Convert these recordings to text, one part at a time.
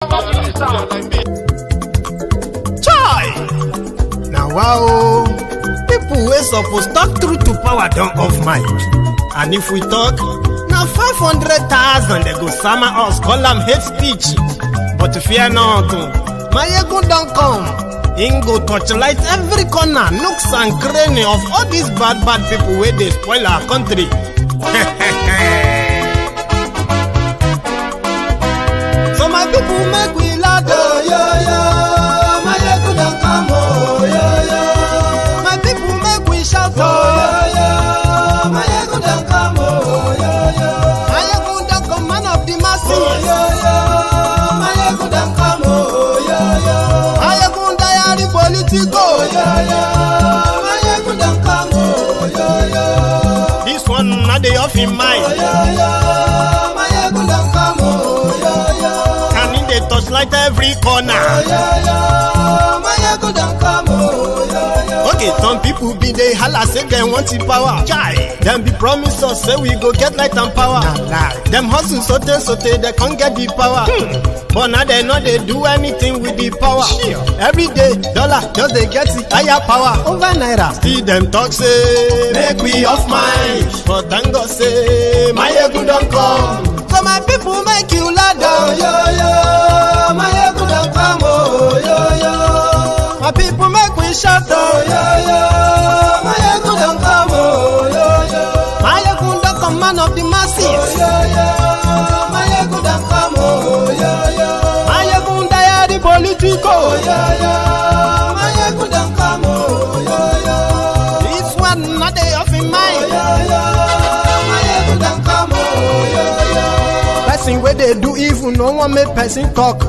Chai! Now wow, people wey suppose talk truth to power don't off mic. And if we talk, now 500,000 they go sama us, call them hate speech. But fear not, Maiyegun don't come. Him go torchlight every corner, nooks and cranny of all these bad people where they spoil our country. So my people make we laugh, oh, yo, yo. Maiyegun don't come, oh, yo, yo. My people make we shout, oh, yo, yo. Maiyegun don't come, oh, yo, yo. Maiyegun don't come, man of the masses, oh, yo, yo. Maiyegun don't come, oh, yo, yo. Maiyegun diary Politico, oh, yo, yo. Maiyegun don't come, oh, yo, yo. This one not the off in mind, oh, yo, yo. Maiyegun don't come, oh, yo, yo. And in the touchlight every corner, oh, yo, yo. Maiyegun don't come, oh, yo, yo. Okay, some people be they holla say they want the power. Chai, them be promise us say we go get light and power. Nah. Them hustle sote they can't get the power. But now they know they do anything with the power. Sure. Every day, dollar just they get the higher power over naira. Still them talk say make we off mind. But thank God say Maiyegun don't come. So my people make you laugh, oh, yo, yo. Maiyegun don't come, oh, yo, yo. My people make we shout, oh, yo, yo. Maiyegun don't come, oh, yo, yo. Maiyegun don't come, man of the masses, oh, yo, yo. Maiyegun don't come, oh, yo, yo. Maiyegun diary Politico, oh, yo, yo. Maiyegun don't come, oh, yo, yo. This one not they off in mind, oh, yo, yo. Maiyegun don't come, oh, yo, yo. Person where they do evil, no one make person talk.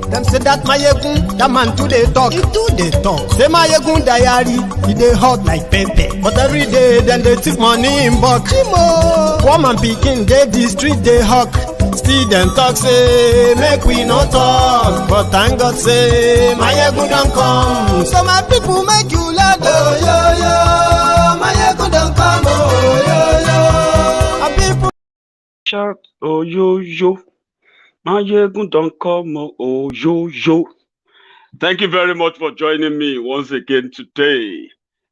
Them say that Maiyegun, that man too they talk. He too they talk. Say Maiyegun diary, he they hot like pepper. But every day then they take money in bulk. Poor man picking, they the street they hawk. Still them talk say make we no talk. But thank God say Maiyegun don't come. So my people make you laugh, oh, yo, yo. Maiyegun don't come, oh, yo, yo. My people Shout, oh yo yo, Maiyegun don't come, oh yo yo. Thank you very much for joining me once again today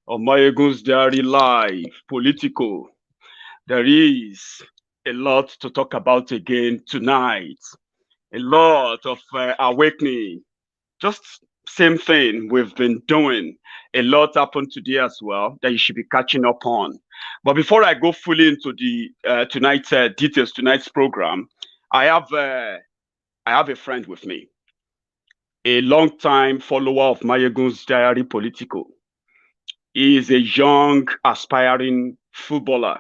on Maiyegun's Diary Live, Politico. There is a lot to talk about again tonight. A lot of awakening. Just same thing we've been doing. A lot happened today as well that you should be catching up on. But before I go fully into the tonight's details, tonight's program, I have a friend with me, a long-time follower of Maiyegun's Diary Politico. He is a young, aspiring footballer.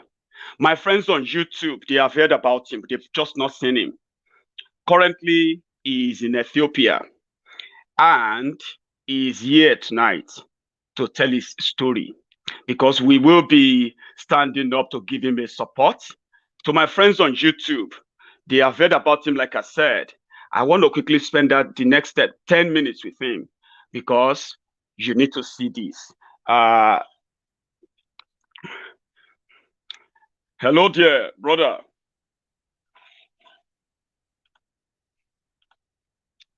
My friends on YouTube, they have heard about him, but they've just not seen him. Currently, he is in Ethiopia, and he is here tonight to tell his story, because we will be standing up to give him a support. To my friends on YouTube, they have heard about him, like I said. I want to quickly spend the next 10 minutes with him, because you need to see this. Hello there, brother.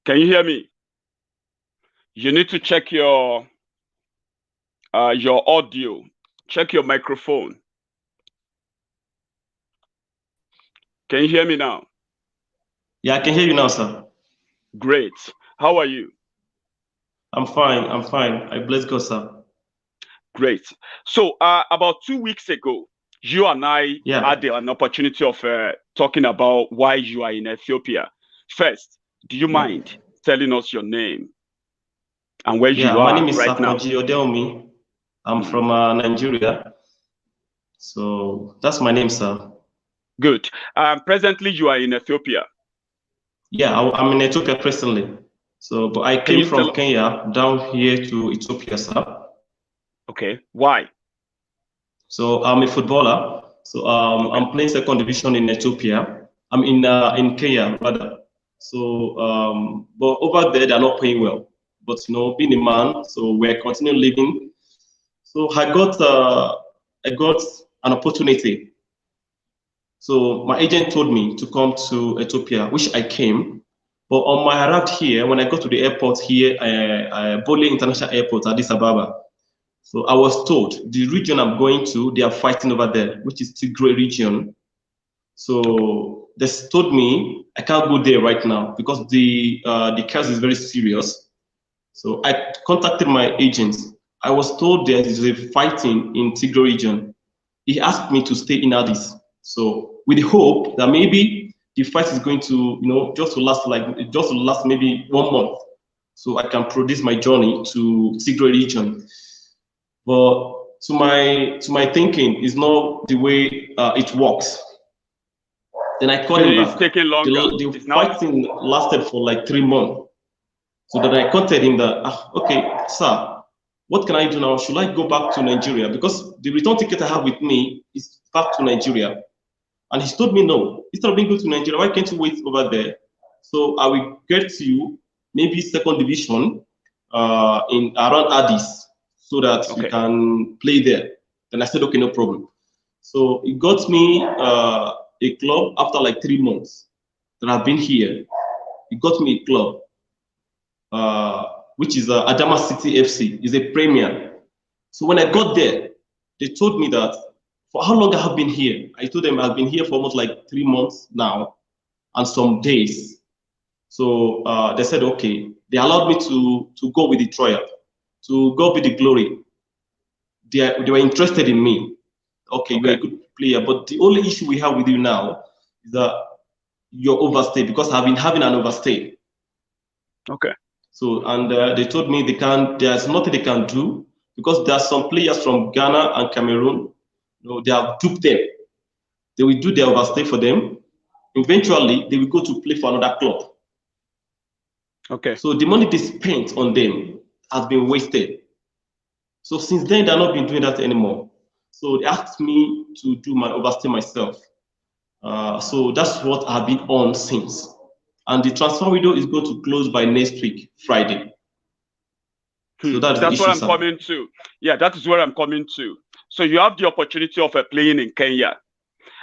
Can you hear me? You need to check your audio. Check your microphone. Can you hear me now? Yeah, I can hear you now, sir. Great. How are you? I'm fine. I'm fine. I bless God, sir. Great. So about 2 weeks ago, you and I had an opportunity of talking about why you are in Ethiopia. First, do you mind telling us your name and where you are my name is right now? Odeomi. I'm from Nigeria. So that's my name, sir. Good. Presently, you are in Ethiopia. Yeah, I'm in Ethiopia presently. So, but I came from Kenya down here to Ethiopia, sir. Okay. Why? So I'm a footballer. So I'm playing second division in Ethiopia. I'm in Kenya rather. So but over there they're not paying well. But you know, being a man, so we're continuing living. So I got an opportunity. So my agent told me to come to Ethiopia, which I came. But on my route here, when I got to the airport here, Bole International Airport, Addis Ababa, so I was told the region I'm going to, they are fighting over there, which is Tigray region. So they told me I can't go there right now because the case is very serious. So I contacted my agents. I was told there is a fighting in Tigray region. He asked me to stay in Addis. So with the hope that maybe the fight is going to, just to last maybe 1 month, so I can produce my journey to Tigray region. But to my thinking, is not the way it works. Then I called him back. It's taking longer. The fighting lasted for like 3 months. So then I contacted him that, okay, sir, what can I do now? Should I go back to Nigeria? Because the return ticket I have with me is back to Nigeria. And he told me, no, instead of being good to Nigeria, why can't you wait over there? So I will get to you, maybe second division in around Addis, so that you can play there. Then I said, okay, no problem. So it got me a club after like 3 months that I've been here. It got me a club, which is Adama City FC, is a premier. So when I got there, they told me that for how long I have been here. I told them I've been here for almost like 3 months now and some days. So they said, okay, they allowed me to go with the trial, to go with the glory. They were interested in me. Okay, you're a good player, but the only issue we have with you now is that you're overstay, because I've been having an overstay. Okay. So, and they told me there's nothing they can do, because there are some players from Ghana and Cameroon, they have duped them. They will do their overstay for them. Eventually, they will go to play for another club. Okay. So the money they spent on them has been wasted. So since then, they've not been doing that anymore. So they asked me to do my overstay myself. So that's what I've been on since. And the transfer window is going to close by next week, Friday. So that's what I'm coming to. Yeah, that is where I'm coming to. So you have the opportunity of playing in Kenya,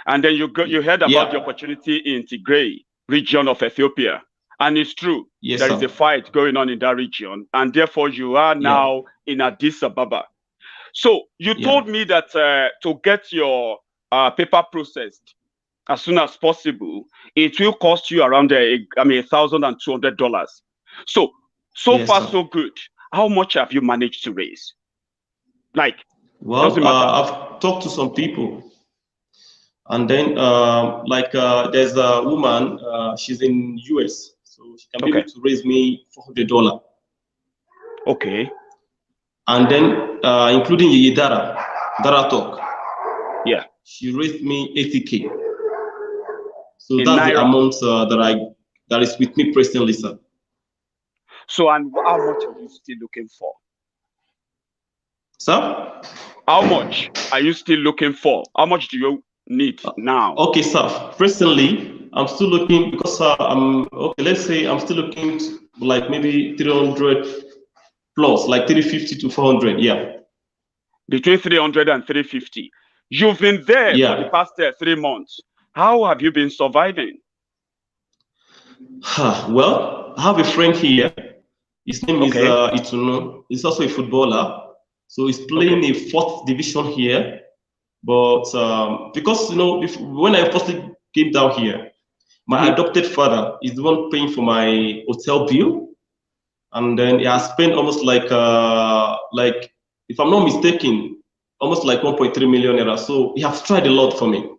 and then you heard about the opportunity in Tigray region of Ethiopia, and it's true. Yes, there is a fight going on in that region, and therefore you are now in Addis Ababa. So you told me that to get your paper processed as soon as possible, it will cost you around $1,200. So far, so good. How much have you managed to raise? Well, I've talked to some people, and then there's a woman, she's in US, so she can be able to raise me $400. Okay. And then including Dara Talk, she raised me 80K. So that's the amount that is with me personally, sir. So, and how much are you still looking for? Sir? How much are you still looking for? How much do you need now? Okay, sir. Personally, I'm still looking, because let's say I'm still looking to like maybe 300 plus, like 350 to 400, Between 300 and 350. You've been there for the past 3 months. How have you been surviving? Well, I have a friend here. His name is Ituno. He's also a footballer. So he's playing a 4th division here. But because, when I first came down here, my adopted father is the one paying for my hotel bill. And then he has spent almost like if I'm not mistaken, almost like 1.3 million naira. So he has tried a lot for me.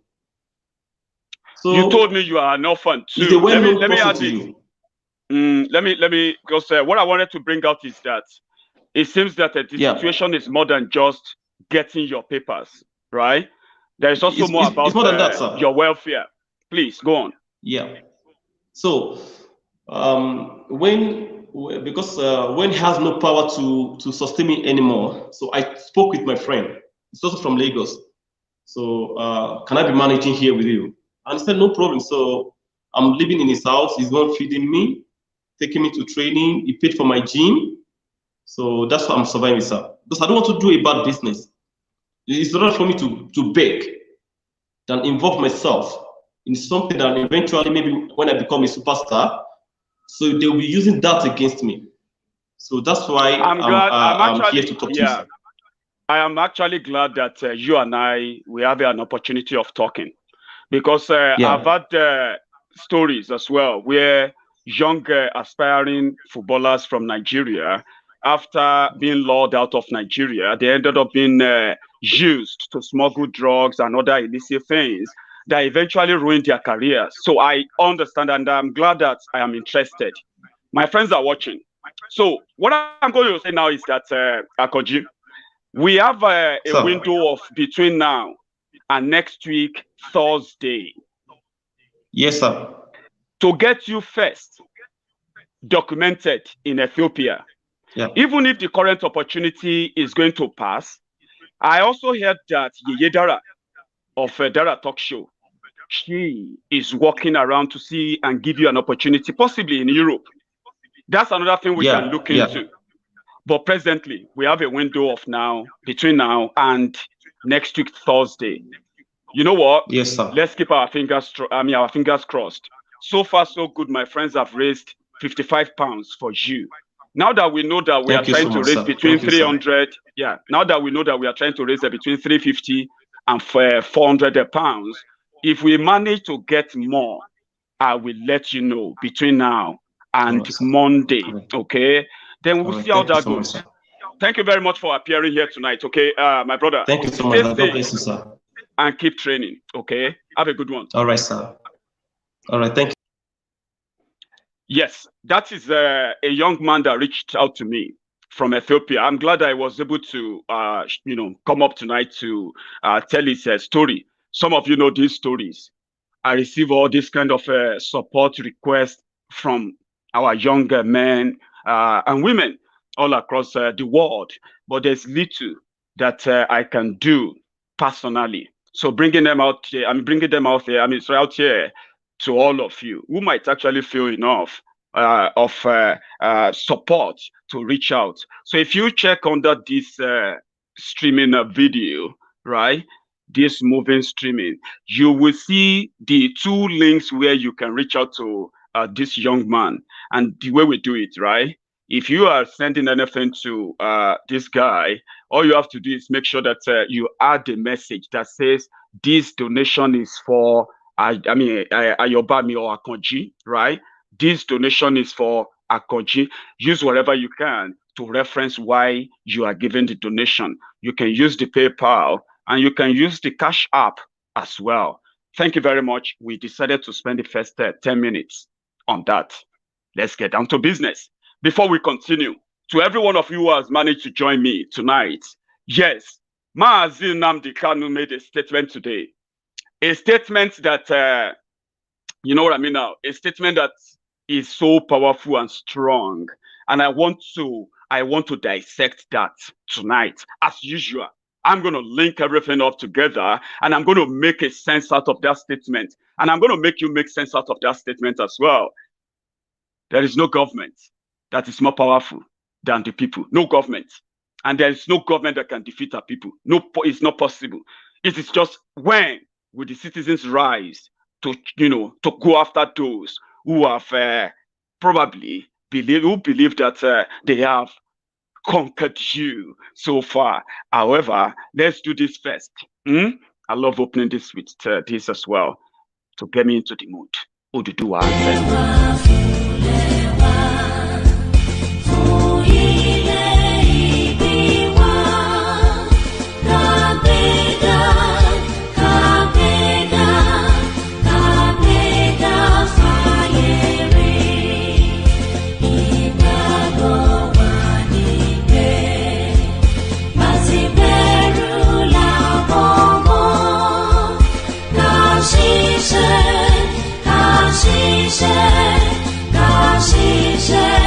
So you told me you are an orphan too. Let me add it. Let me, because what I wanted to bring out is that it seems that the situation is more than just getting your papers, right? There is also more about more than that, sir. Your welfare. Please go on. Yeah. So when he has no power to sustain me anymore, so I spoke with my friend. He's also from Lagos. So can I be managing here with you? And he said, no problem. So I'm living in his house. He's not feeding me, taking me to training. He paid for my gym. So that's why I'm surviving, sir. Because I don't want to do a bad business. It's better for me to beg than involve myself in something that eventually, maybe when I become a superstar, So they'll be using that against me. So that's why I'm here to talk to you. I am actually glad that you and we have an opportunity of talking, because I've had stories as well where young aspiring footballers from Nigeria, after being lured out of Nigeria, they ended up being used to smuggle drugs and other illicit things that eventually ruined their careers. So I understand, and I'm glad that I am interested. My friends are watching. So what I'm going to say now is that, Akoji, we have a window of between now and next week, Thursday. Yes, sir. To get you first documented in Ethiopia. Yeah. Even if the current opportunity is going to pass, I also heard that Yeye Dara of Dara Talk Show, she is walking around to see and give you an opportunity, possibly in Europe. That's another thing we can look into. But presently, we have a window of between now and next week, Thursday. You know what? Yes, sir. Let's keep our fingers crossed. So far, so good. My friends have raised £55 for you. Now that we know that we are trying to raise between 300, now that we know that we are trying to raise between 350 and 400 pounds, if we manage to get more, I will let you know between now and Monday, okay? Then we'll see how that goes. Thank you very much for appearing here tonight, okay, my brother? Thank you so much. God bless you, sir. And keep training, okay? Have a good one. All right, sir. All right, thank you. Yes, that is a young man that reached out to me from Ethiopia. I'm glad I was able to, come up tonight to tell his story. Some of you know these stories. I receive all this kind of support requests from our younger men and women all across the world. But there's little that I can do personally. So bringing them out here, it's out here to all of you who might actually feel enough of support to reach out. So if you check under this streaming video, right, this moving streaming, you will see the 2 links where you can reach out to this young man. And the way we do it, right, if you are sending anything to this guy, all you have to do is make sure that you add a message that says this donation is for Ayobami or Akonji, right? This donation is for Akonji. Use whatever you can to reference why you are giving the donation. You can use the PayPal and you can use the Cash App as well. Thank you very much. We decided to spend the first 10 minutes on that. Let's get down to business. Before we continue, to every one of you who has managed to join me tonight, yes, Mazi Nnamdi Kanu made a statement today. A statement that, you know what I mean now, a statement that is so powerful and strong. And I want to dissect that tonight. As usual, I'm going to link everything up together and I'm going to make a sense out of that statement. And I'm going to make you make sense out of that statement as well. There is no government that is more powerful than the people. No government. And there is no government that can defeat our people. No, it's not possible. It is just when will the citizens rise to go after those who have probably believe that they have conquered you so far. However, let's do this first. I love opening this with this as well to get me into the mood. Oduduwa. She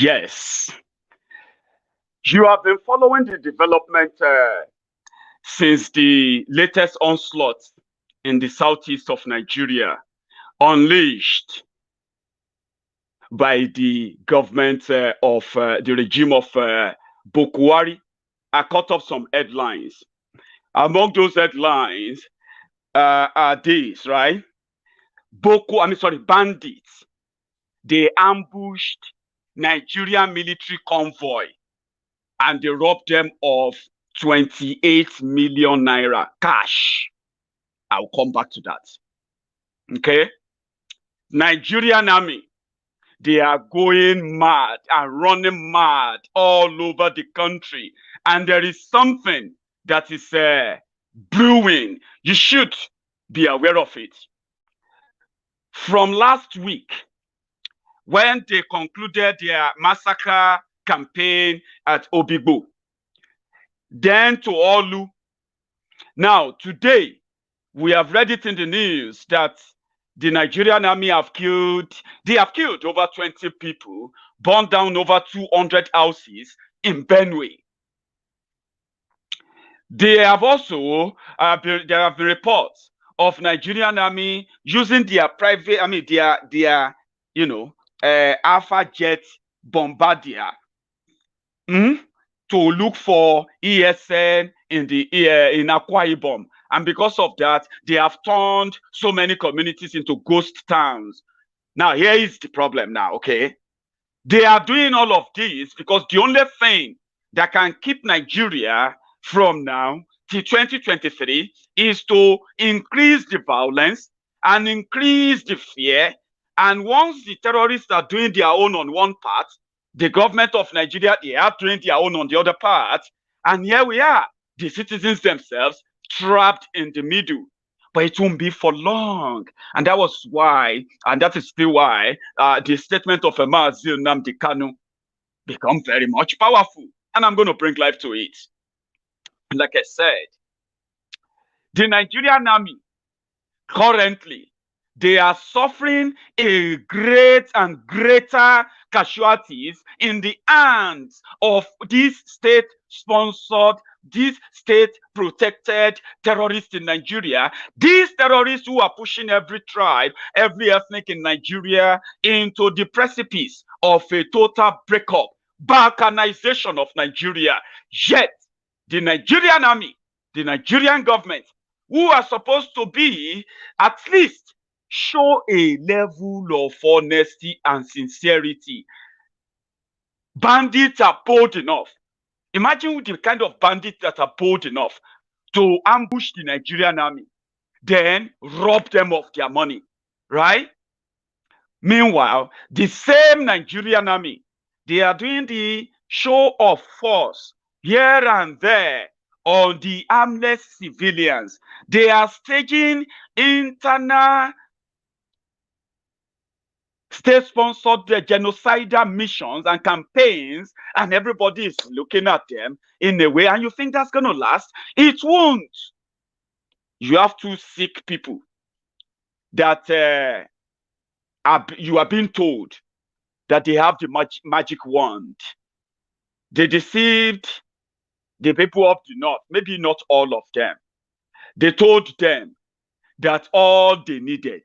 Yes. You have been following the development since the latest onslaught in the southeast of Nigeria, unleashed by the government of the regime of Buhari. I caught up some headlines. Among those headlines are these, right? Bandits. They ambushed Nigerian military convoy and they robbed them of 28 million naira cash. I'll come back to that. Okay. Nigerian army, they are going mad and running mad all over the country. And there is something that is brewing. You should be aware of it. From last week, when they concluded their massacre campaign at Obigbo, then to Olu. Now, today, we have read it in the news that the Nigerian army have killed over 20 people, burned down over 200 houses in Benue. There have also there have been reports of Nigerian army using their private, their Alpha jet bombardier to look for ESN in in Akwa Ibom. And because of that, they have turned so many communities into ghost towns. Now, here is the problem now, okay? They are doing all of this because the only thing that can keep Nigeria from now till 2023 is to increase the violence and increase the fear. And once the terrorists are doing their own on one part, the government of Nigeria, they are doing their own on the other part. And here we are, the citizens themselves trapped in the middle. But it won't be for long. And that was why, and that is still why, the statement of Mazi Nnamdi Kanu become very much powerful. And I'm going to bring life to it. Like I said, the Nigerian army, currently, they are suffering a great and greater casualties in the hands of these state-sponsored, these state-protected terrorists in Nigeria. These terrorists who are pushing every tribe, every ethnic in Nigeria into the precipice of a total breakup, balkanization of Nigeria. Yet, the Nigerian army, the Nigerian government, who are supposed to be at least show a level of honesty and sincerity. Bandits are bold enough. Imagine the kind of bandits that are bold enough to ambush the Nigerian army, then rob them of their money, right? Meanwhile, the same Nigerian army, they are doing the show of force here and there on the armless civilians. They are staging internal state-sponsored genocidal missions and campaigns, and everybody is looking at them in a way, and you think that's going to last? It won't. You have to seek people that you are being told that they have the magic wand. They deceived the people of the north, maybe not all of them. They told them that all they needed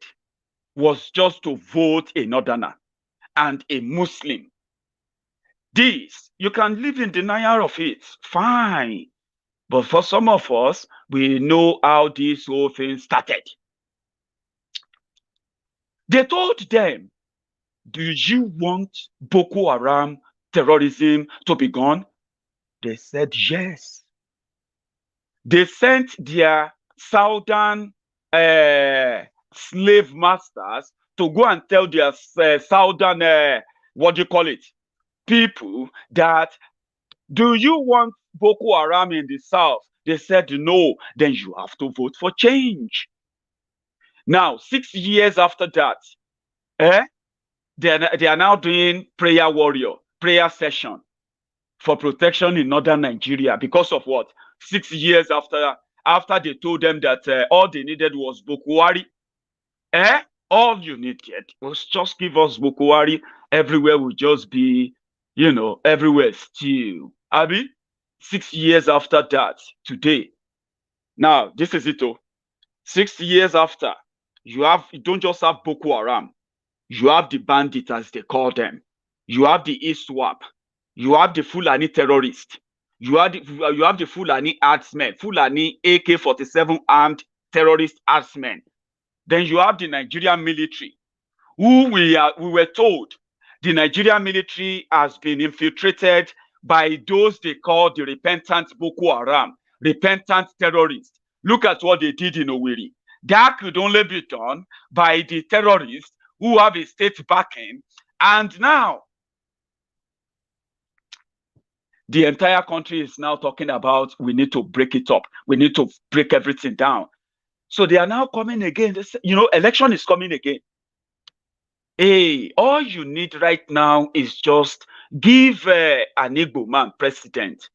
was just to vote a northerner and a Muslim. This, you can live in denial of it, fine. But for some of us, we know how this whole thing started. They told them, do you want Boko Haram terrorism to be gone? They said yes. They sent their southern slave masters to go and tell their southern, people that, do you want Boko Haram in the south? They said no, then you have to vote for change. Now, 6 years after that, they are now doing prayer session for protection in northern Nigeria. Because of what? 6 years after they told them that all they needed was Boko Haram. All you needed was just give us Boko Haram. Everywhere will just be, You know, everywhere still. Abi, 6 years after that, today. Now, this is it. Oh. 6 years after, you don't just have Boko Haram. You have the bandits, as they call them. You have the ISWAP. You have the Fulani terrorists. You have the Fulani artsmen, Fulani AK-47 armed terrorist artsmen. Then you have the Nigerian military, who we were told the Nigerian military has been infiltrated by those they call the repentant Boko Haram, repentant terrorists. Look at what they did in Owerri. That could only be done by the terrorists who have a state backing. And now, the entire country is now talking about we need to break it up. We need to break everything down. So they are now coming again. They say, election is coming again. Hey, all you need right now is just give an Igbo man president.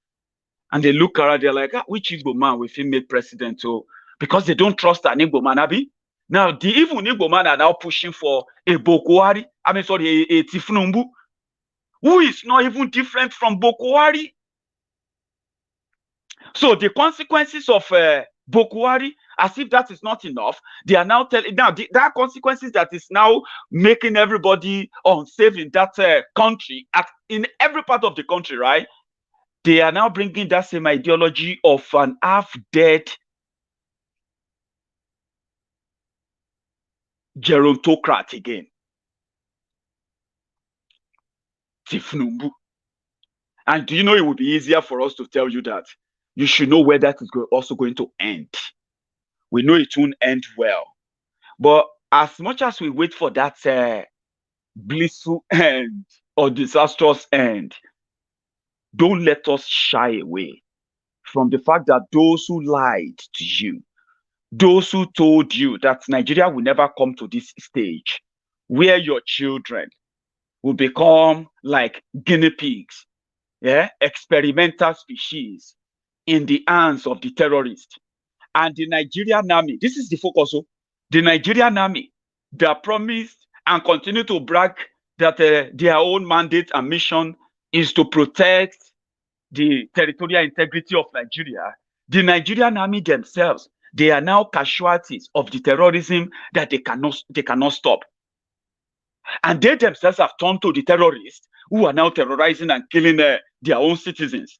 And they look around, they're like, which Igbo man will he make president? So, because they don't trust an Igbo man, Abi. Now, the even Igbo man are now pushing for a Bokwari, a Tifnumbu, who is not even different from Bokwari. So the consequences of Bokwari, as if that is not enough, they are now telling there are consequences that is now making everybody unsafe in that country, in every part of the country, right? They are now bringing that same ideology of an half-dead gerontocrat again. Tifnumbu. And do you know it would be easier for us to tell you that? You should know where that is also going to end. We know it won't end well. But as much as we wait for that blissful end or disastrous end, don't let us shy away from the fact that those who lied to you, those who told you that Nigeria will never come to this stage where your children will become like guinea pigs, experimental species in the hands of the terrorists. And the Nigerian army, this is the focus. The Nigerian army, they are promised and continue to brag that their own mandate and mission is to protect the territorial integrity of Nigeria. The Nigerian army themselves, they are now casualties of the terrorism that they cannot stop. And they themselves have turned to the terrorists who are now terrorizing and killing their own citizens.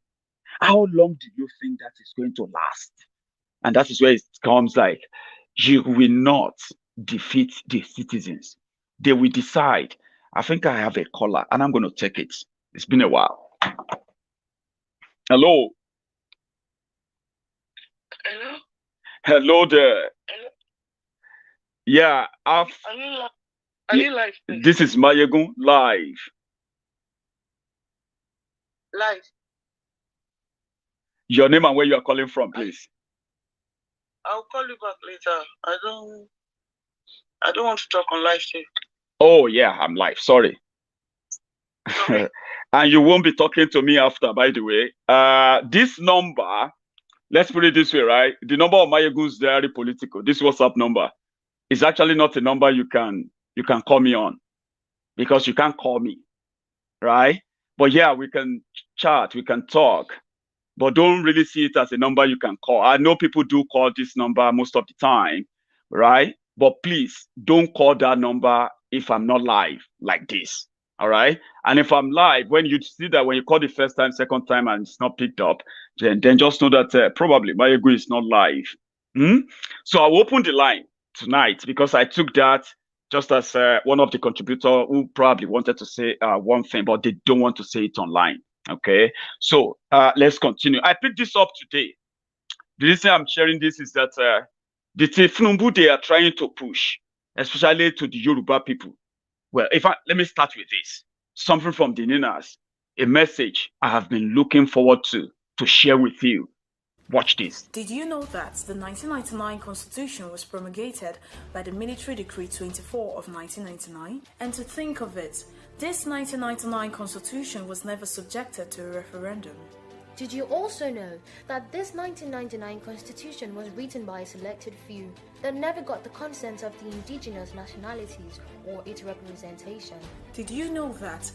How long do you think that is going to last? And that is where it comes like, you will not defeat the citizens. They will decide. I think I have a caller and I'm going to take it. It's been a while. Hello. Hello. Hello there. Hello. Yeah. Are you live? This is Maiyegun live. Live. Your name and where you are calling from, please. I'll call you back later. I don't want to talk on live too. Oh yeah, I'm live. Sorry. And you won't be talking to me after, by the way. This number, let's put it this way, right? The number of Maiyegun's Diary Politico, this WhatsApp number, is actually not a number you can call me on, because you can't call me, right? But yeah, we can chat, we can talk, but don't really see it as a number you can call. I know people do call this number most of the time, right? But please don't call that number if I'm not live like this. All right. And if I'm live, when you see that, when you call the first time, second time, and it's not picked up, then just know that probably Maiyegun is not live. So I'll open the line tonight because I took that just as one of the contributors who probably wanted to say one thing, but they don't want to say it online. Okay. So let's continue. I picked this up today. The reason I'm sharing this is that the Tifnumbu they are trying to push, especially to the Yoruba people. Well, let me start with this. Something from the Ninas, a message I have been looking forward to share with you. Watch this. Did you know that the 1999 Constitution was promulgated by the Military Decree 24 of 1999? And to think of it, this 1999 Constitution was never subjected to a referendum. Did you also know that this 1999 Constitution was written by a selected few that never got the consent of the indigenous nationalities or its representation? Did you know that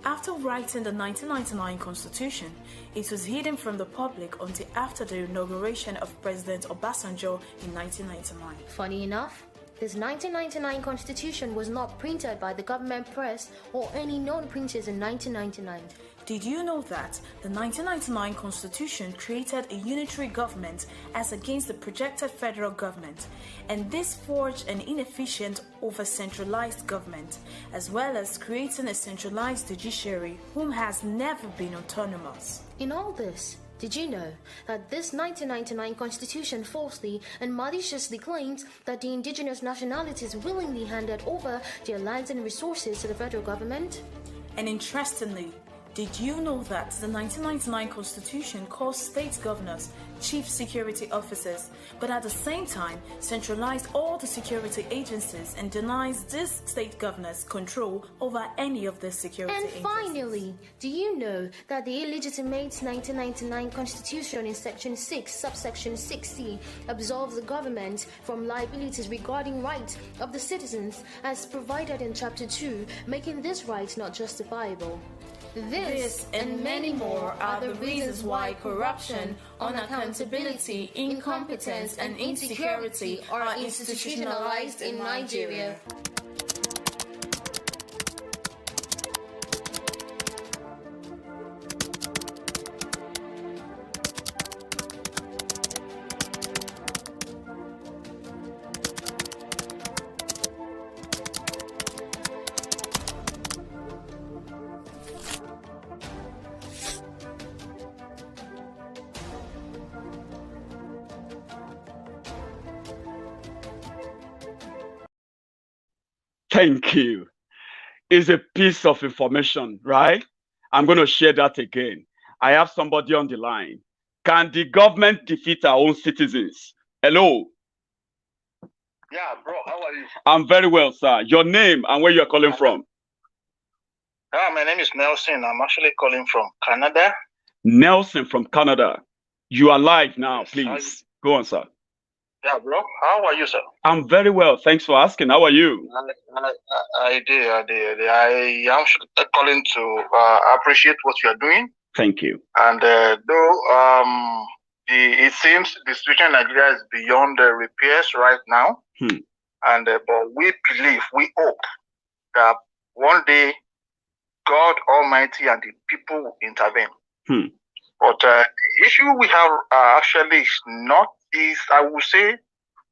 After writing the 1999 Constitution, it was hidden from the public until after the inauguration of President Obasanjo in 1999. Funny enough, this 1999 Constitution was not printed by the government press or any known printers in 1999. Did you know that the 1999 Constitution created a unitary government as against the projected federal government, and this forged an inefficient, over-centralized government, as well as creating a centralized judiciary whom has never been autonomous? In all this, did you know that this 1999 Constitution falsely and maliciously claims that the indigenous nationalities willingly handed over their lands and resources to the federal government? And interestingly, did you know that the 1999 Constitution calls state governors chief security officers, but at the same time centralized all the security agencies and denies these state governors control over any of the security agencies? And finally, do you know that the illegitimate 1999 Constitution in Section 6, subsection 6C, absolves the government from liabilities regarding rights of the citizens as provided in Chapter 2, making this right not justifiable? This and many more are the reasons why corruption, unaccountability, incompetence, and insecurity are institutionalized in Nigeria. Thank you. It's a piece of information, right? I'm going to share that again. I have somebody on the line. Can the government defeat our own citizens? Hello. Yeah, bro, how are you? I'm very well, sir. Your name and where you're calling from? My name is Nelson. I'm actually calling from Canada. Nelson from Canada. You are live now, Yes, please. Go on, sir. Yeah, bro, how are you, sir? I'm very well. Thanks for asking. How are you? I am calling to appreciate what you are doing. Thank you. And though it seems the situation in Nigeria is beyond repairs right now, and but we believe, we hope that one day God Almighty and the people will intervene. But the issue we have actually is I would say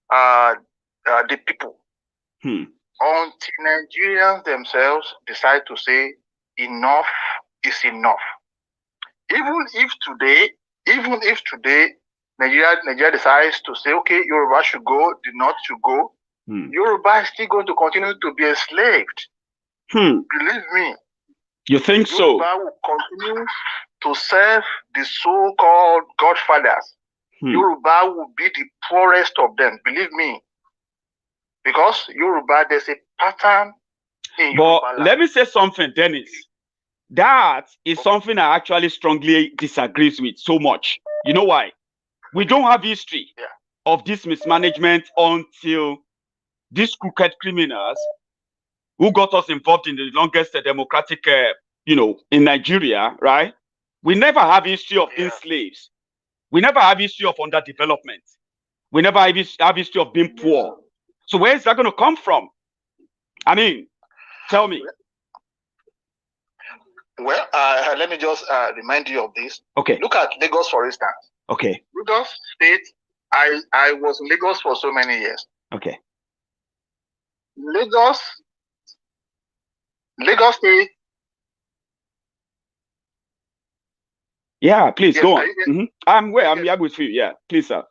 the people. Until Nigerians themselves decide to say enough is enough. Even if today Nigeria decides to say, okay, Yoruba should go, the North should go, Yoruba is still going to continue to be enslaved. Believe me. You think so? Yoruba will continue to serve the so-called godfathers. Yoruba will be the poorest of them, believe me. Because Yoruba, there's a pattern in Yoruba land. Let me say something, Dennis. That is something I actually strongly disagree with so much. You know why? We don't have history of this mismanagement until these crooked criminals who got us involved in the longest democratic, in Nigeria, right? We never have history of being slaves. We never have history of underdevelopment. We never have history of being poor. So where is that going to come from? I mean, tell me. Well, let me just remind you of this. Okay. Look at Lagos, for instance. Okay. Lagos State, I was in Lagos for so many years. Okay. Lagos State. Yeah, please Yes, go on. I'm here with you. Yeah, please, sir.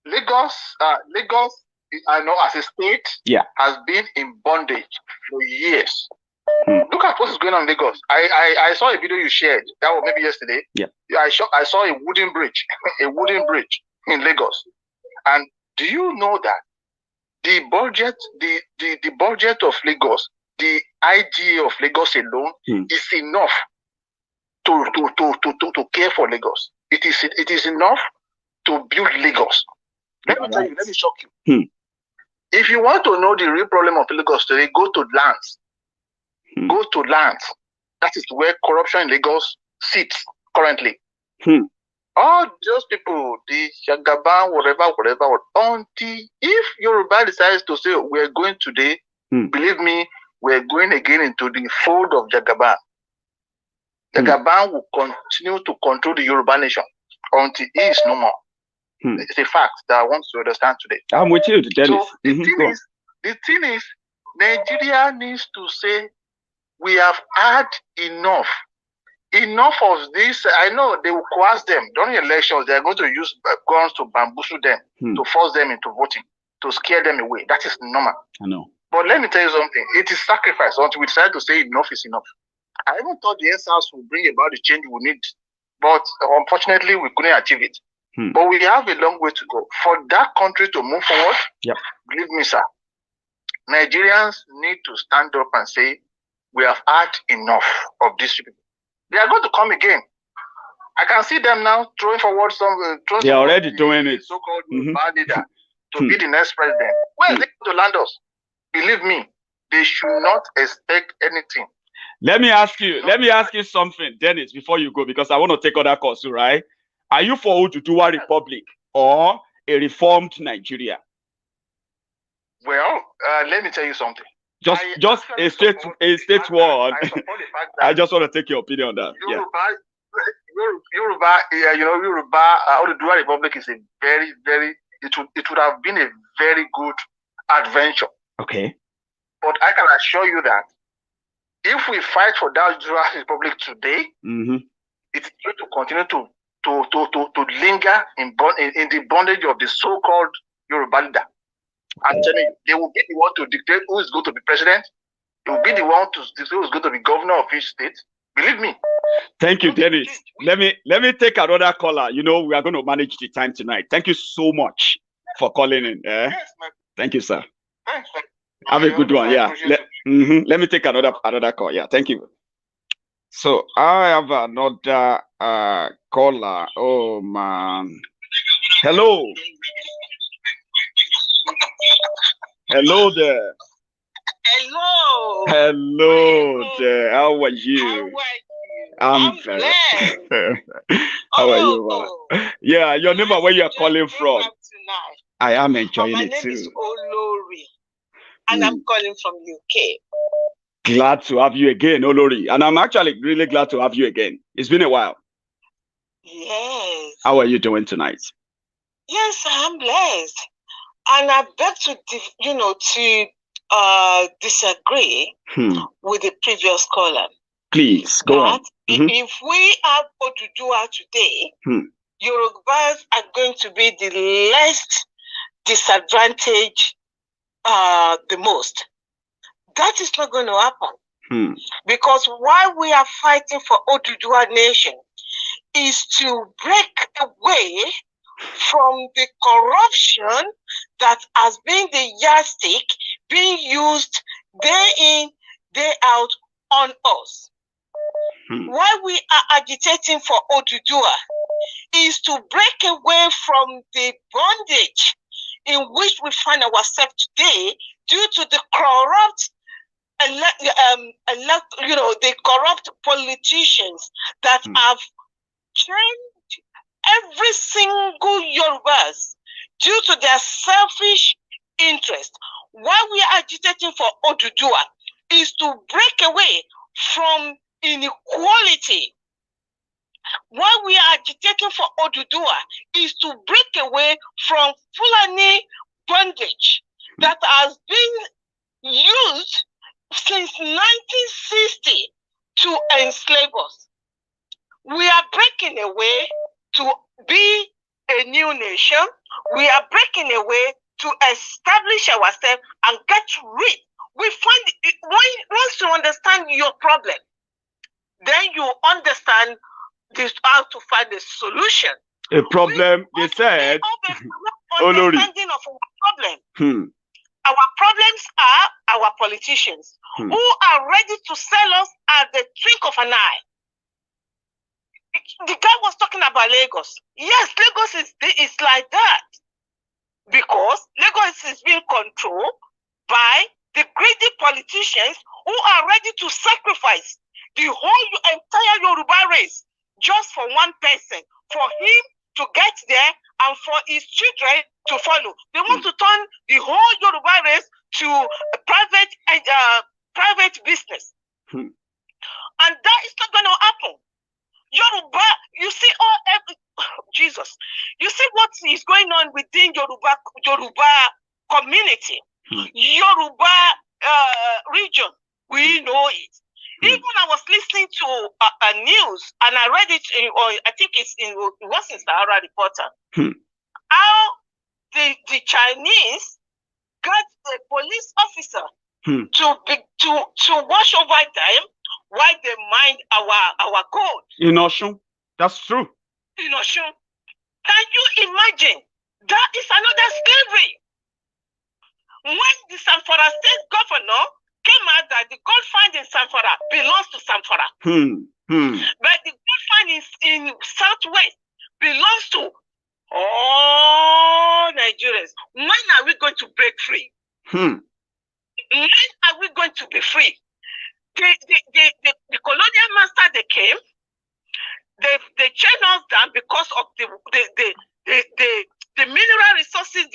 Lagos, I know as a state, has been in bondage for years. Look at what is going on in Lagos. I saw a video you shared. That was maybe yesterday. Yeah. I saw a wooden bridge, in Lagos. And do you know that the budget, the budget of Lagos, the IGA of Lagos alone is enough to care for Lagos. It is enough to build Lagos. Let me tell you, let me shock you. If you want to know the real problem of Lagos today, go to lands. Go to lands. That is where corruption in Lagos sits currently. All those people, the Jagaban, whatever, until if Yoruba decides to say we're going today, believe me, we're going again into the fold of Jagaban. Jagaban will continue to control the Yoruba nation until he is no more. It's a fact that I want to understand today. I'm with you, Dennis. So the thing is, Nigeria needs to say we have had enough. Enough of this. I know they will coerce them during elections. They are going to use guns to bamboozle them, to force them into voting, to scare them away. That is normal. I know. But let me tell you something. It is sacrifice until we decide to say enough is enough. I even thought the SARS would bring about the change we need, but unfortunately we couldn't achieve it. But we have a long way to go. For that country to move forward, believe me, sir, Nigerians need to stand up and say, we have had enough of these people. They are going to come again. I can see them now throwing forward some. They are already doing it. So-called leader to be the next president. Where are they going to land us? Believe me, they should not expect anything. Let me ask you something, Dennis, before you go, because I want to take other calls, right? Are you for Oduduwa Republic or a reformed Nigeria? Well, let me tell you something. Just a state one. I just want to take your opinion on that. Yoruba, Oduduwa Republic is a very, very. It would have been a very good adventure. Okay. But I can assure you that if we fight for that Oduduwa Republic today, it's going to continue to linger in the bondage of the so-called Yoruba leader. I'm telling you, they will be the one to dictate who is going to be president. They will be the one to dictate who is going to be governor of each state. Believe me. Thank you, Dennis. Let me take another caller. You know, we are going to manage the time tonight. Thank you so much for calling in. Yes, thank you, sir. Thanks. Have a good one. Yeah. Let me take another call. Yeah. Thank you. So I have another caller. Oh man. Hello. Hello there. Hello there. How are you? I'm very. How are you? Yeah, your name and where you are calling from. I am enjoying it too. My name is Olori, and I'm calling from UK. Glad to have you again, Olori. And I'm actually really glad to have you again. It's been a while. Yes. How are you doing tonight? Yes, I'm blessed. And I beg to, disagree with the previous caller. Please, go on. If we have Oduduwa today, Yorubas are going to be the least disadvantaged the most. That is not going to happen. Because while we are fighting for Oduduwa nation is to break away from the corruption that has been the yardstick being used day in, day out on us. Why we are agitating for Oduduwa is to break away from the bondage in which we find ourselves today due to the corrupt, the corrupt politicians that have trained every single Yorubas due to their selfish interest. Why we are agitating for Oduduwa is to break away from inequality. Why we are agitating for Oduduwa is to break away from Fulani bondage that has been used since 1960 to enslave us. We are breaking away to be a new nation. We are breaking away to establish ourselves and get rid. We find it, once you understand your problem, then you understand this, how to find a solution. A problem, they said. Understanding of our problem. Our problems are our politicians who are ready to sell us at the twinkle of an eye. The guy was talking about Lagos. Yes, Lagos is like that. Because Lagos is being controlled by the greedy politicians who are ready to sacrifice the whole entire Yoruba race just for one person, for him to get there and for his children to follow. They want to turn the whole Yoruba race to a private business. And that is not going to happen. Yoruba, you see Jesus, you see what is going on within Yoruba community, Yoruba region. We know it. Even I was listening to a news and I read it, I think it was in Sahara Reporter, how the Chinese got a police officer to watch over them while they mine our gold. In Oshun, that's true. In Oshun, can you imagine? That is another slavery. When the Zamfara state governor came out that the gold find in Zamfara belongs to Zamfara, but the gold find in Southwest belongs to all Nigerians. When are we going to break free? When are we going to be free? The colonial master, they came, they chained us down because of the mineral resources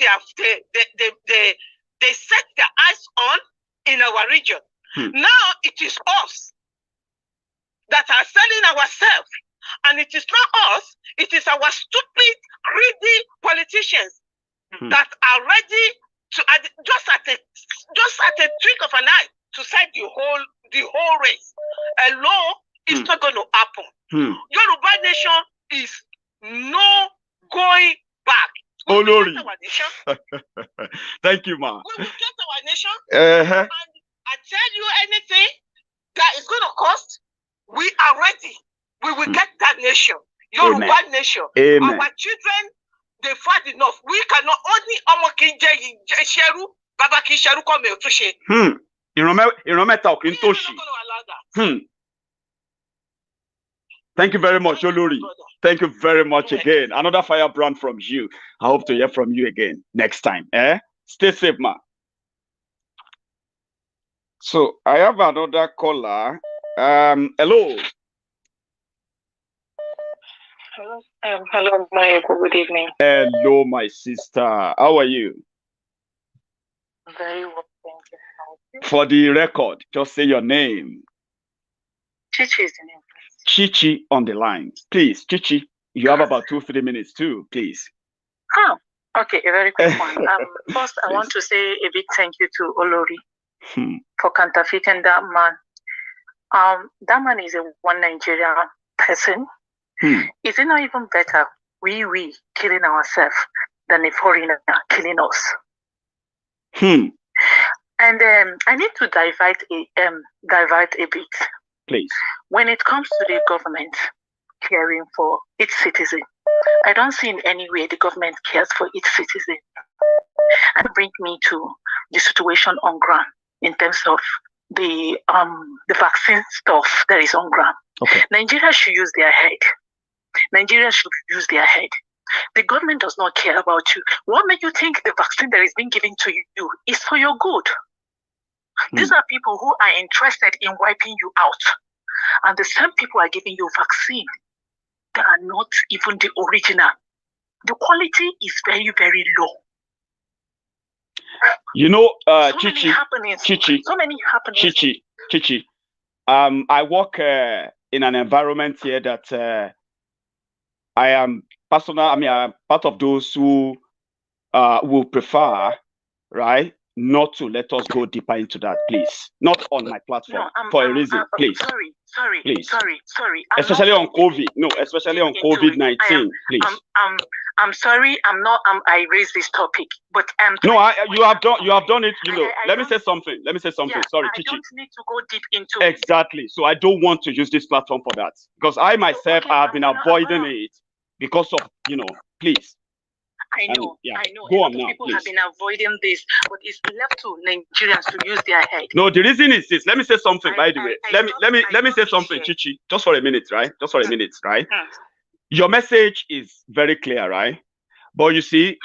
they set their eyes on in our region. Now it is us that are selling ourselves, and it is not us, it is our stupid, greedy politicians that are ready to just at a trick of an eye to sell the whole race. Hello, it's not going to happen. Yoruba nation is no going back. Olori. Thank you, ma. We will get our nation. And I tell you anything that is going to cost, we are ready. We will get that nation. Yoruba nation. Amen. Our children, they fight enough. We cannot only Sheru, Baba ki Sheru come to she. Thank you very much, Olori. Thank you very much again. Another firebrand from you. I hope to hear from you again next time. Stay safe, ma. So I have another caller. Hello. Hello, Maiyegun. Good evening. Hello, my sister. How are you? Very well, thank you. For the record, just say your name. Chichi is the name. Chichi on the line. Please, Chichi, you have about 2-3 minutes too, please. Oh, okay, a very quick one. First, I want to say a big thank you to Olori for counterfeiting that man. That man is a one Nigerian person. Is it not even better we killing ourselves than a foreigner killing us? And I need to divert a bit. Please. When it comes to the government caring for its citizen, I don't see in any way the government cares for its citizen. And bring me to the situation on ground in terms of the vaccine stuff that is on ground. Okay. Nigeria should use their head. Nigeria should use their head. The government does not care about you. What makes you think the vaccine that is being given to you is for your good? These are people who are interested in wiping you out. And the same people are giving you vaccine that are not even the original. The quality is very, very low. You know, Chichi, I work in an environment here that I am I'm part of those who will prefer, right, not to let us go deeper into that, please. Not on my platform, for a reason, please. Sorry. Especially on COVID. No, especially on COVID-19, please. I'm sorry. I raised this topic, but you have done it. You know. Let me say something. Yeah, sorry, Chichi. I don't need to go deep into exactly. So I don't want to use this platform for that because I myself have been avoiding it because of please. I know. Go on now, people please. have been avoiding this, but it's left to Nigerians to use their head. No, the reason is this. Let me say something, by the way. Let me say something, Chichi. Just for a minute, right? Your message is very clear, right? But you see,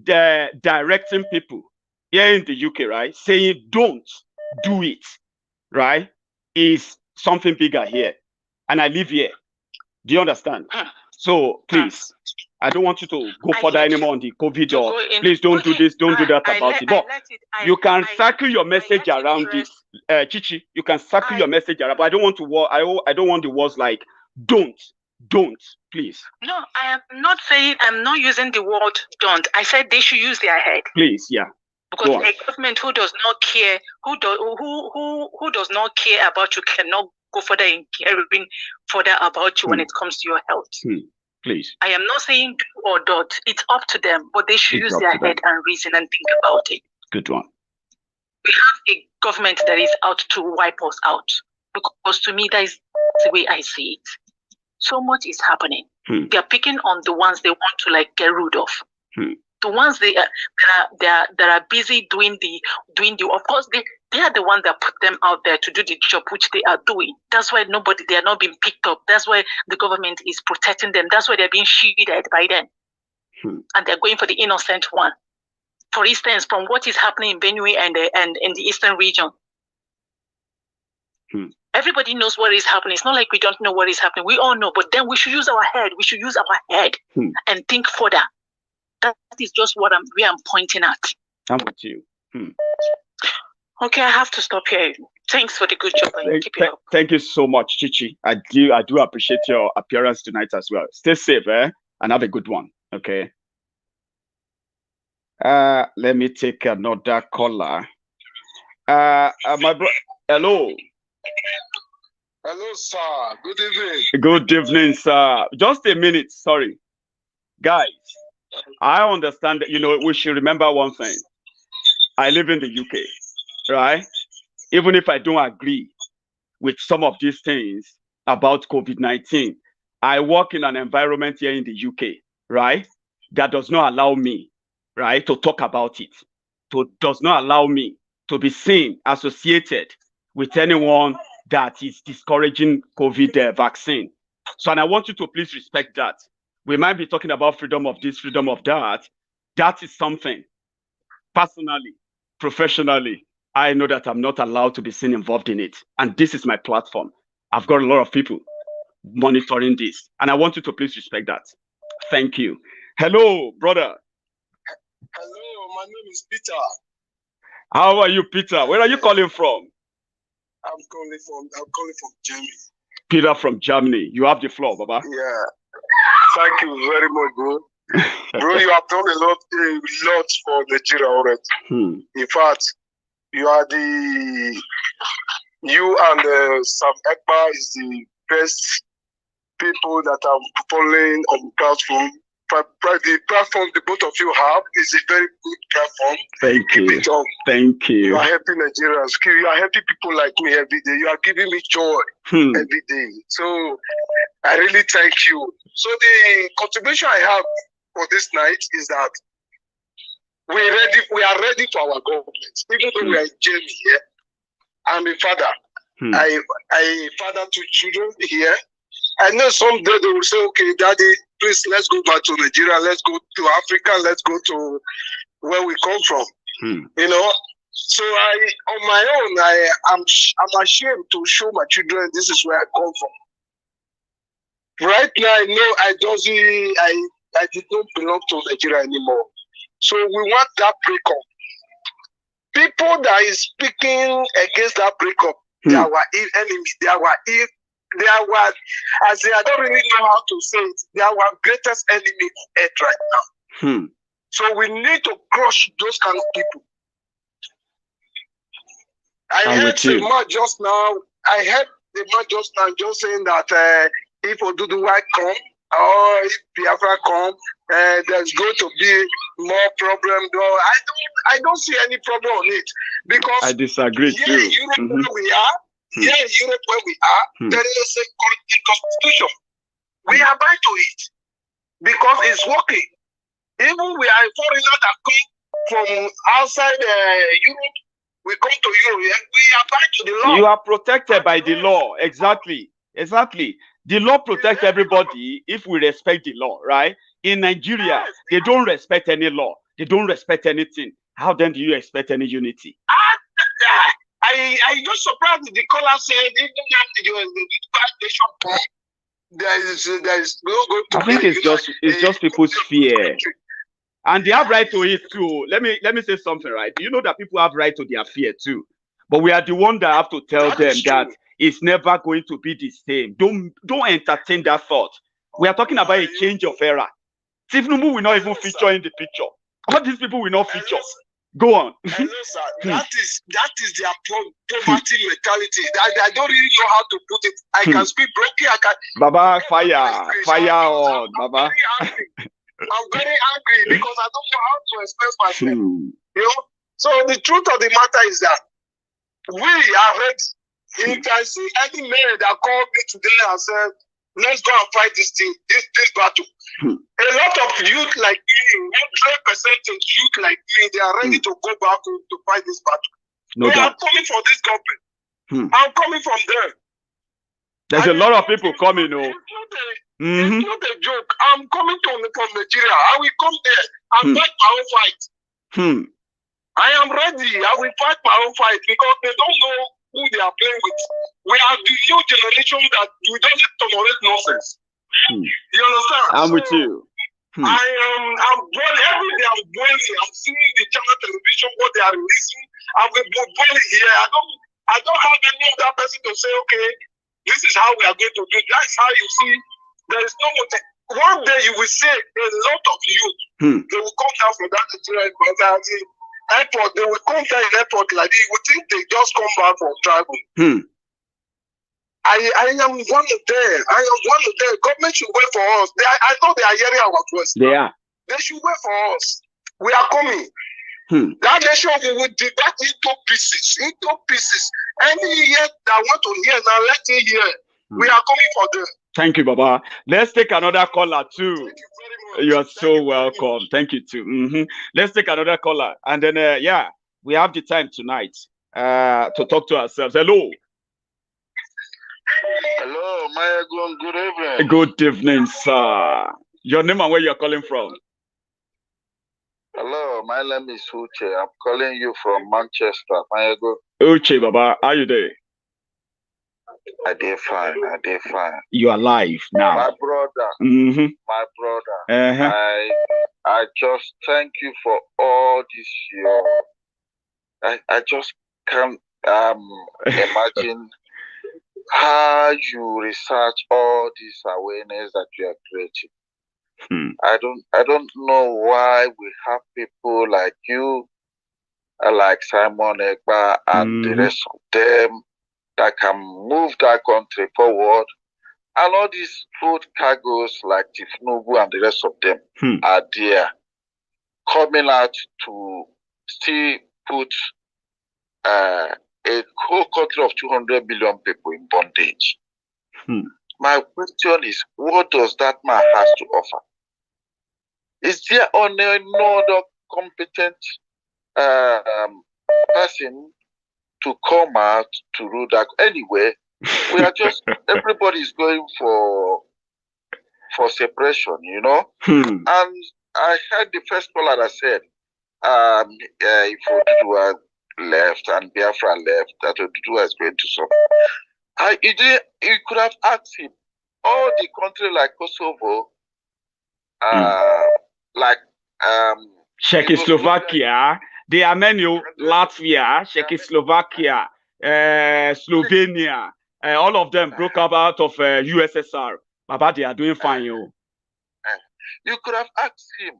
the directing people here in the UK, right, saying don't do it, right, is something bigger here, and I live here. Do you understand? So please, I don't want you to go further anymore on the COVID, or please don't do this, don't do that about it. But you can circle your message around this, Chichi. You can circle your message around. But I don't want to. I don't want the words like don't, please. No, I am not saying. I'm not using the word don't. I said they should use their head. Please, yeah. Because a government who does not care, who does not care about you, cannot go further in caring further about you when it comes to your health. Please. I am not saying do or don't. It's up to them, but they should use their head and reason and think about it. Good one. We have a government that is out to wipe us out. Because to me, that is the way I see it. So much is happening. They are picking on the ones they want to like get rid of. The ones that are busy doing the of course they are the ones that put them out there to do the job which they are doing. That's why they are not being picked up. That's why the government is protecting them. That's why they're being shielded by them. And they're going for the innocent one. For instance, from what is happening in Benue and in the eastern region. Everybody knows what is happening. It's not like we don't know what is happening. We all know, but then we should use our head. We should use our head and think further. That is just what I'm pointing at. I'm with you. Okay, I have to stop here. Thanks for the good job. Keep it up. Thank you so much, Chichi. I do appreciate your appearance tonight as well. Stay safe, and have a good one. Okay. Let me take another caller. My bro. Hello. Hello, sir. Good evening. Good evening, sir. Just a minute. Sorry, guys. I understand that, we should remember one thing. I live in the UK, right? Even if I don't agree with some of these things about COVID-19, I work in an environment here in the UK, right? That does not allow me, right, to talk about it. Does not allow me to be seen, associated with anyone that is discouraging COVID vaccine. So, and I want you to please respect that. We might be talking about freedom of this, freedom of that. That is something. Personally, professionally, I know that I'm not allowed to be seen involved in it. And this is my platform. I've got a lot of people monitoring this. And I want you to please respect that. Thank you. Hello, brother. Hello, my name is Peter. How are you, Peter? Where are you calling from? I'm calling from Germany. Peter from Germany. You have the floor, Baba. Yeah. Thank you very much, bro. Bro, you have done a lot for Nigeria already. In fact, you and Sam Ekpa is the best people that are following on the platform. The platform the both of you have is a very good platform. Thank you. Keep it up. Thank you. You are helping Nigerians. You are helping people like me every day. You are giving me joy every day. So I really thank you. So the contribution I have for this night is that we are ready for our government. Even though we are in Germany here, I'm a father. I father two children here. I know someday they will say, okay, daddy, please, let's go back to Nigeria. Let's go to Africa. Let's go to where we come from. So on my own, I'm ashamed to show my children this is where I come from. Right now, I know I did not belong to Nigeria anymore. So we want that breakup. People that is speaking against that breakup, they are our enemies. I don't really know how to say it. They are our greatest enemy on earth right now. So we need to crush those kind of people. I heard the man just now just saying that if Oduduwa come or if Biafra come, there's going to be more problem. No, I don't see any problem on it because I disagree here in Europe where we are. Here in Europe where we are, there is a constitution. We abide to it because it's working. Even we are a foreigner that come from outside Europe, we come to Europe, we abide to the law. You are protected by the law. Exactly. The law protects everybody if we respect the law, right? In Nigeria, they don't respect any law. They don't respect anything. How then do you expect any unity? I just surprised the caller said even there is no going to I think it's just people's fear. And they have right to it too. Let me say something, right? Do you know that people have right to their fear too? But we are the one that have to tell them that it's never going to be the same. Don't entertain that thought. We are talking about a change of era. Tifnubu will not even feature in the picture. All these people will not feature. Go on. Hello, sir. That is their poverty mentality. I don't really know how to put it. I can speak broken. I can. Baba, fire on, Baba. I'm very angry because I don't know how to express myself. You know. So the truth of the matter is that we are ready. If I see any man that called me today and said, "Let's go and fight this thing, this battle," a lot of youth like me, 100% youth like me, they are ready to go back to fight this battle. They are coming for this government. I'm coming from there. There's a lot of people coming, It's not a joke. I'm coming from Nigeria. I will come there and fight my own fight. I am ready. I will fight my own fight because they don't know who they are playing with. We are the new generation that we don't tolerate nonsense. You understand? I'm with you. I'm boiling every day. I'm boiling. I'm seeing the channel television what they are releasing. I'm boiling here. I don't have any other person to say, okay, this is how we are going to do it. That's how you see. There is no more. One day you will see a lot of youth. They will come down from that airport. They will come down in airport like this. You would think they just come back from travel. I am one of them. I am one of them. Government should wait for us. I know they are hearing our voice. They are. They should wait for us. We are coming. That nation will divide into pieces. Any year that want to hear now, let me hear. We are coming for them. Thank you, Baba. Let's take another caller too. Thank you very much. You are so welcome. Thank you too. Let's take another caller, and then yeah, we have the time tonight to talk to ourselves. Hello. Hello, Maiyegun. Good evening. Good evening, sir. Your name and where you're calling from? Hello, my name is Uche. I'm calling you from Manchester, Maiyegun. Uche, Baba, how you doing? I did fine. You are alive now. My brother. My brother. I just thank you for all this year. I just can't imagine how you research all this awareness that you are creating. I don't know why we have people like you, like Simon Ekpa and the rest of them that can move that country forward. And all these food cargoes like Tifnubu and the rest of them are there, coming out to still put a whole country of 200 million people in bondage. My question is, what does that man have to offer? Is there no other competent person to come out to rule that? Anyway, we are just, everybody is going for separation, you know? And I heard the first caller that said, if Oduduwa left and Biafra left, that Oduduwa is going to suffer. You could have asked him, all the country like Kosovo, like Czechoslovakia, the Armenia, Latvia, Czechoslovakia, Slovenia, all of them broke up out of USSR. Baba, they are doing fine, yo. You could have asked him,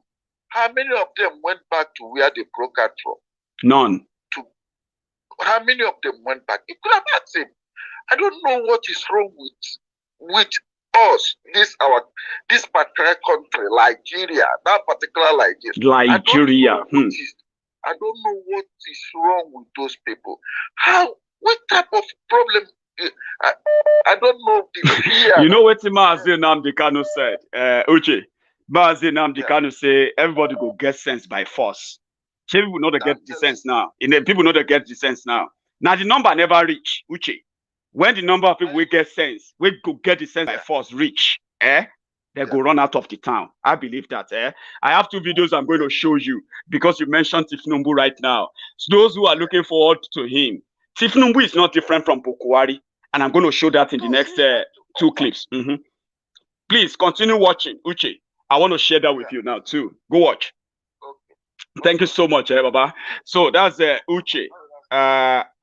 how many of them went back to where they broke out from? None. How many of them went back? You could have asked him. I don't know what is wrong with us, this particular country, Nigeria, that particular Nigeria. I don't know what is wrong with those people. What type of problem? I don't know the fear. You know what Mazi Nnamdi Kanu said, Uche? Mazi Nnamdi Kanu say everybody go get sense by force. People know they get the sense now. People know they get the sense now. Now the number never reach, Uche. When the number of people will get sense, we go get the sense by force reach, they go run out of the town. I believe that. I have 2 videos I'm going to show you because you mentioned Tifnubu right now. So those who are looking forward to him, Tifnumbu is not different from Bokuwari, and I'm going to show that in the next 2 clips. Please continue watching, Uche. I want to share that with you now too. Go watch. Thank you so much, Baba. So that's Uche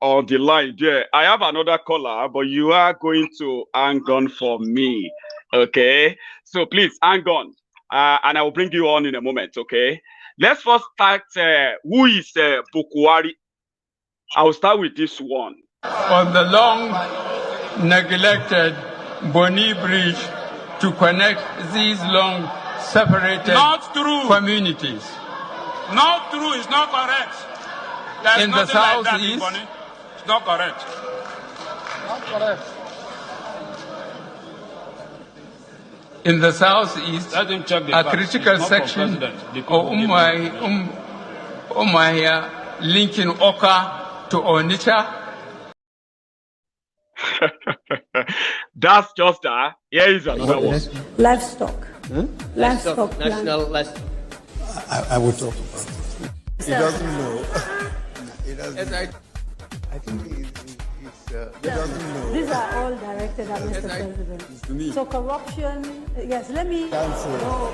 on the line there. I have another caller, but you are going to hang on for me, okay? So please hang on, and I will bring you on in a moment, okay? Let's first start. Who is Bokuwari? I will start with this one. On the long neglected Boni Bridge to connect these long separated communities. Not true, it's not correct. There's in the southeast, like it's not correct. Not correct. In the southeast, a critical section of Umahia linking Oka to Onitsha. That's just that. Here is another one. Livestock. Livestock. National livestock. I would talk about it. He doesn't know. He doesn't. I think he doesn't know. These are all directed at Mr. President. So corruption, yes, let me know.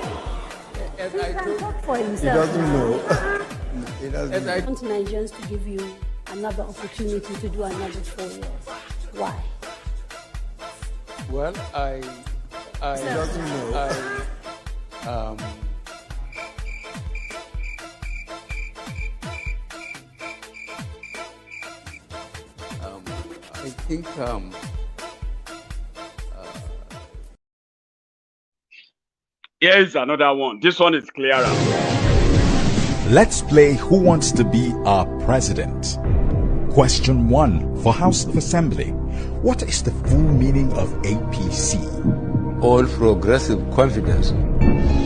He can talk for himself. He doesn't know. He doesn't know. I want Nigerians to give you another opportunity to do another 4 years. Why? Well, I doesn't know. I think here is another one. This one is clearer. Let's play Who Wants to Be Our President? Question 1 for House of Assembly. What is the full meaning of APC? All Progressive Confidence.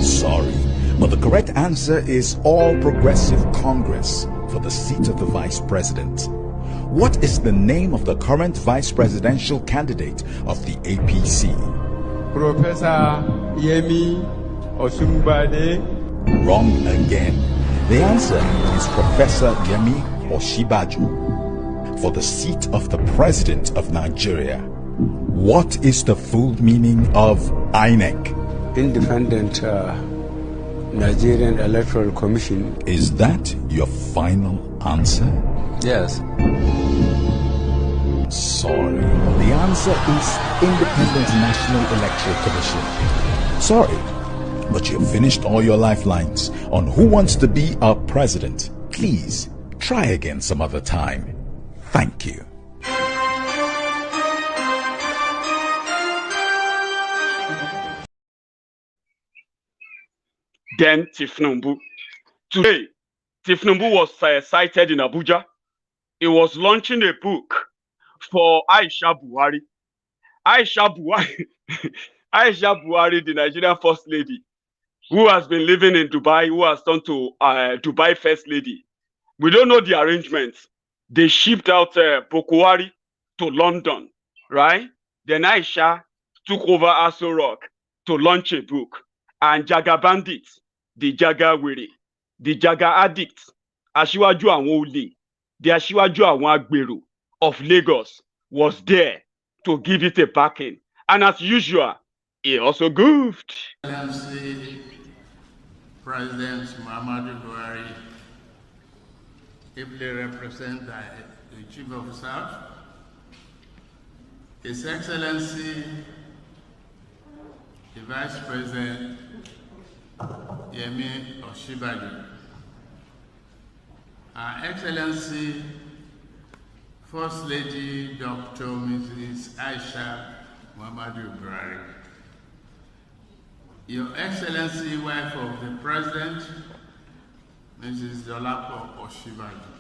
Sorry, but the correct answer is All Progressive Congress for the seat of the Vice President. What is the name of the current vice presidential candidate of the APC? Professor Yemi Osunbade. Wrong again. The answer is Professor Yemi Osinbajo for the seat of the President of Nigeria. What is the full meaning of INEC? Independent Nigerian Electoral Commission. Is that your final answer? Yes. Sorry. The answer is Independent National Electoral Commission. Sorry, but you've finished all your lifelines on Who Wants to Be Our President. Please try again some other time. Thank you. Then Tifnumbu. Today, Tifnumbu was cited in Abuja. He was launching a book for Aisha Buhari. Aisha Buhari, the Nigerian First Lady, who has been living in Dubai, who has turned to Dubai First Lady. We don't know the arrangements. They shipped out Bokuwari to London, right? Then Aisha took over Aso Rock to launch a book. And Jaga Bandits, the Jaga Wiri, the Jaga Addicts, Asiwaju Awon Ole, the Asiwaju Awon Agbero of Lagos was there to give it a backing. And as usual, he also goofed. President Muhammadu Buhari, ably represented by the Chief of Staff, His Excellency, the Vice President Yemi Osinbajo, Her Excellency, First Lady Dr. Mrs. Aisha Muhammadu Buhari, Your Excellency, wife of the President, Mrs. Dolapo Osinbajo.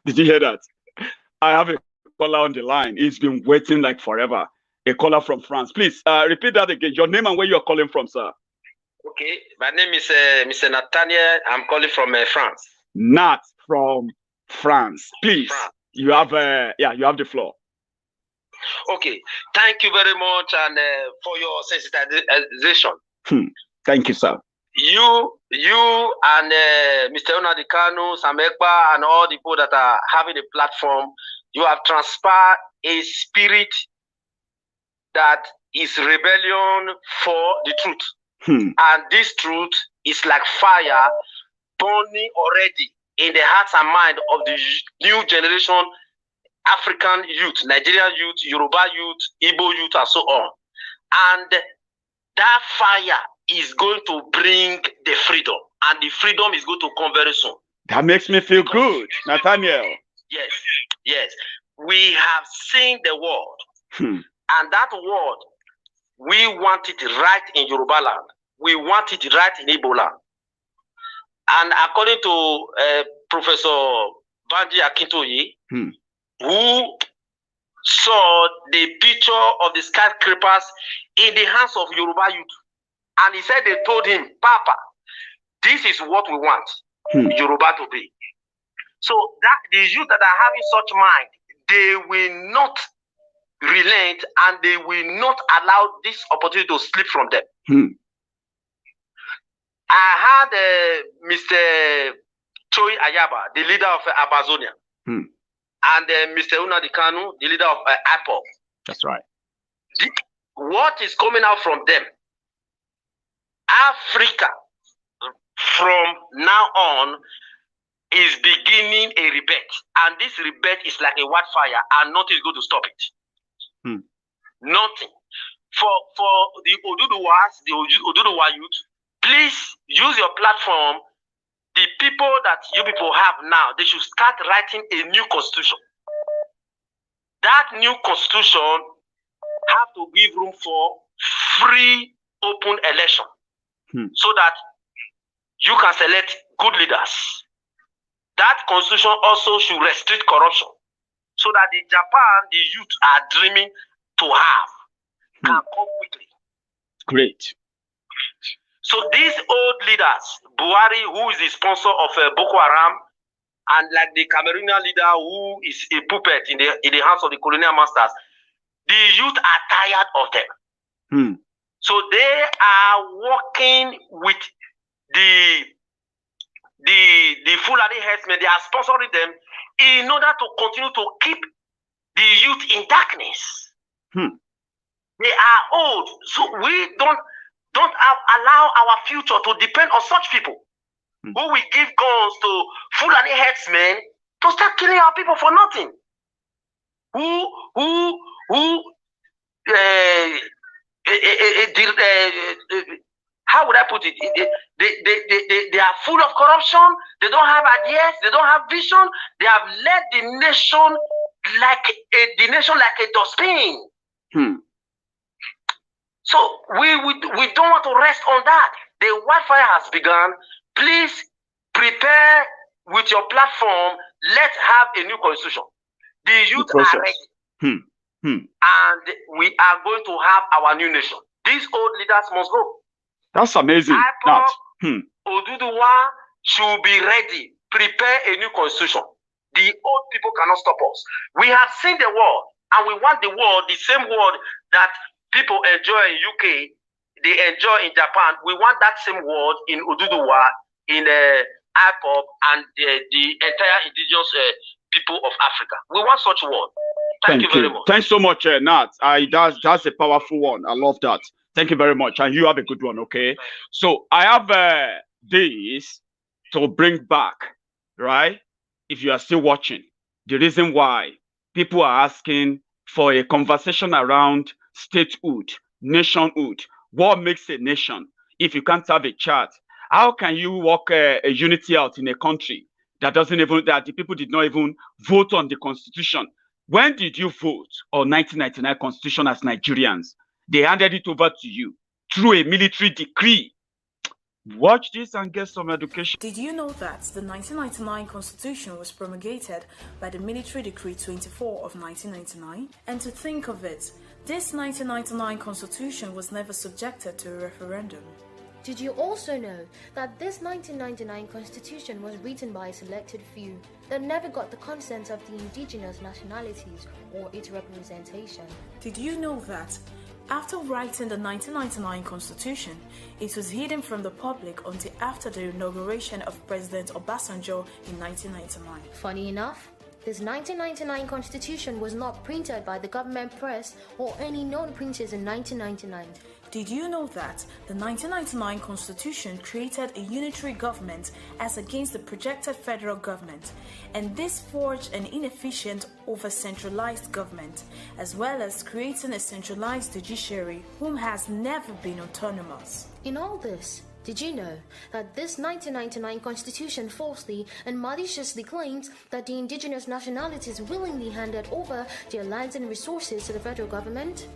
Did you hear that? I have a caller on the line. He's been waiting like forever. A caller from France. Please repeat that again. Your name and where you're calling from, sir. Okay, my name is Mr. Nathaniel. I'm calling from France. Nat from France. Please, you have you have the floor. Okay, thank you very much and for your sensitization. Thank you, sir. you and Mr. Nnamdi Kanu, Samekpa, and all the people that are having a platform, you have transpired a spirit that is rebellion for the truth. And this truth is like fire burning already in the hearts and mind of the new generation, African youth, Nigerian youth, Yoruba youth, Igbo youth, and so on. And that fire is going to bring the freedom, and the freedom is going to come very soon. That makes me feel good, Nathaniel. Yes, yes. We have seen the world, and that world, we want it right in Yoruba land. We want it right in Igbo land. And according to Professor Banji Akintoye, who saw the picture of the skyscrapers in the hands of Yoruba youth, and he said they told him, Papa, this is what we want Yoruba to be. So that the youth that are having such mind, they will not relent, and they will not allow this opportunity to slip from them. I had Mr. Choi Ayaba, the leader of Amazonia, and Mr. Nnamdi Kanu, the leader of IPOB. That's right. What is coming out from them? Africa, from now on, is beginning a rebate, and this rebate is like a wildfire, and nothing is going to stop it. Nothing. For the Oduduwas, the Oduduwa youth, please use your platform. The people that you people have now, they should start writing a new constitution. That new constitution have to give room for free, open election, so that you can select good leaders. That constitution also should restrict corruption, so that the Japan, the youth are dreaming to have, can come quickly. Great. So these old leaders, Buhari, who is the sponsor of Boko Haram, and like the Cameroonian leader who is a puppet in the hands of the colonial masters, the youth are tired of them. So they are working with the Fulani herdsmen. They are sponsoring them in order to continue to keep the youth in darkness. They are old, so we don't allow our future to depend on such people who will give guns to Fulani herdsmen to start killing our people for nothing. How would I put it? They are full of corruption. They don't have ideas. They don't have vision. They have led the nation like a dustbin. So we don't want to rest on that. The wildfire has begun. Please prepare with your platform. Let's have a new constitution. The youth are ready. And we are going to have our new nation. These old leaders must go. That's amazing. Oduduwa should be ready. Prepare a new constitution. The old people cannot stop us. We have seen the world, and we want the world, the same world that people enjoy in UK, they enjoy in Japan. We want that same world in Oduduwa, in IPOB, and the entire indigenous people of Africa. We want such a world. Thank you very much. Thanks so much, Nat. That's a powerful one. I love that. Thank you very much. And you have a good one, okay? So I have this to bring back, right? If you are still watching, the reason why people are asking for a conversation around statehood, nationhood. What makes a nation? If you can't have a chart, how can you work a unity out in a country that that the people did not even vote on the constitution? When did you vote on 1999 constitution as Nigerians? They handed it over to you through a military decree. Watch this and get some education. Did you know that the 1999 Constitution was promulgated by the Military Decree 24 of 1999? And to think of it, this 1999 Constitution was never subjected to a referendum. Did you also know that this 1999 Constitution was written by a selected few that never got the consent of the indigenous nationalities or its representation? Did you know that After writing the 1999 Constitution, it was hidden from the public until after the inauguration of President Obasanjo in 1999. Funny enough, this 1999 Constitution was not printed by the government press or any known printers in 1999. Did you know that the 1999 Constitution created a unitary government as against the projected federal government, and this forged an inefficient over-centralized government, as well as creating a centralized judiciary whom has never been autonomous? In all this, did you know that this 1999 Constitution falsely and maliciously claims that the indigenous nationalities willingly handed over their lands and resources to the federal government?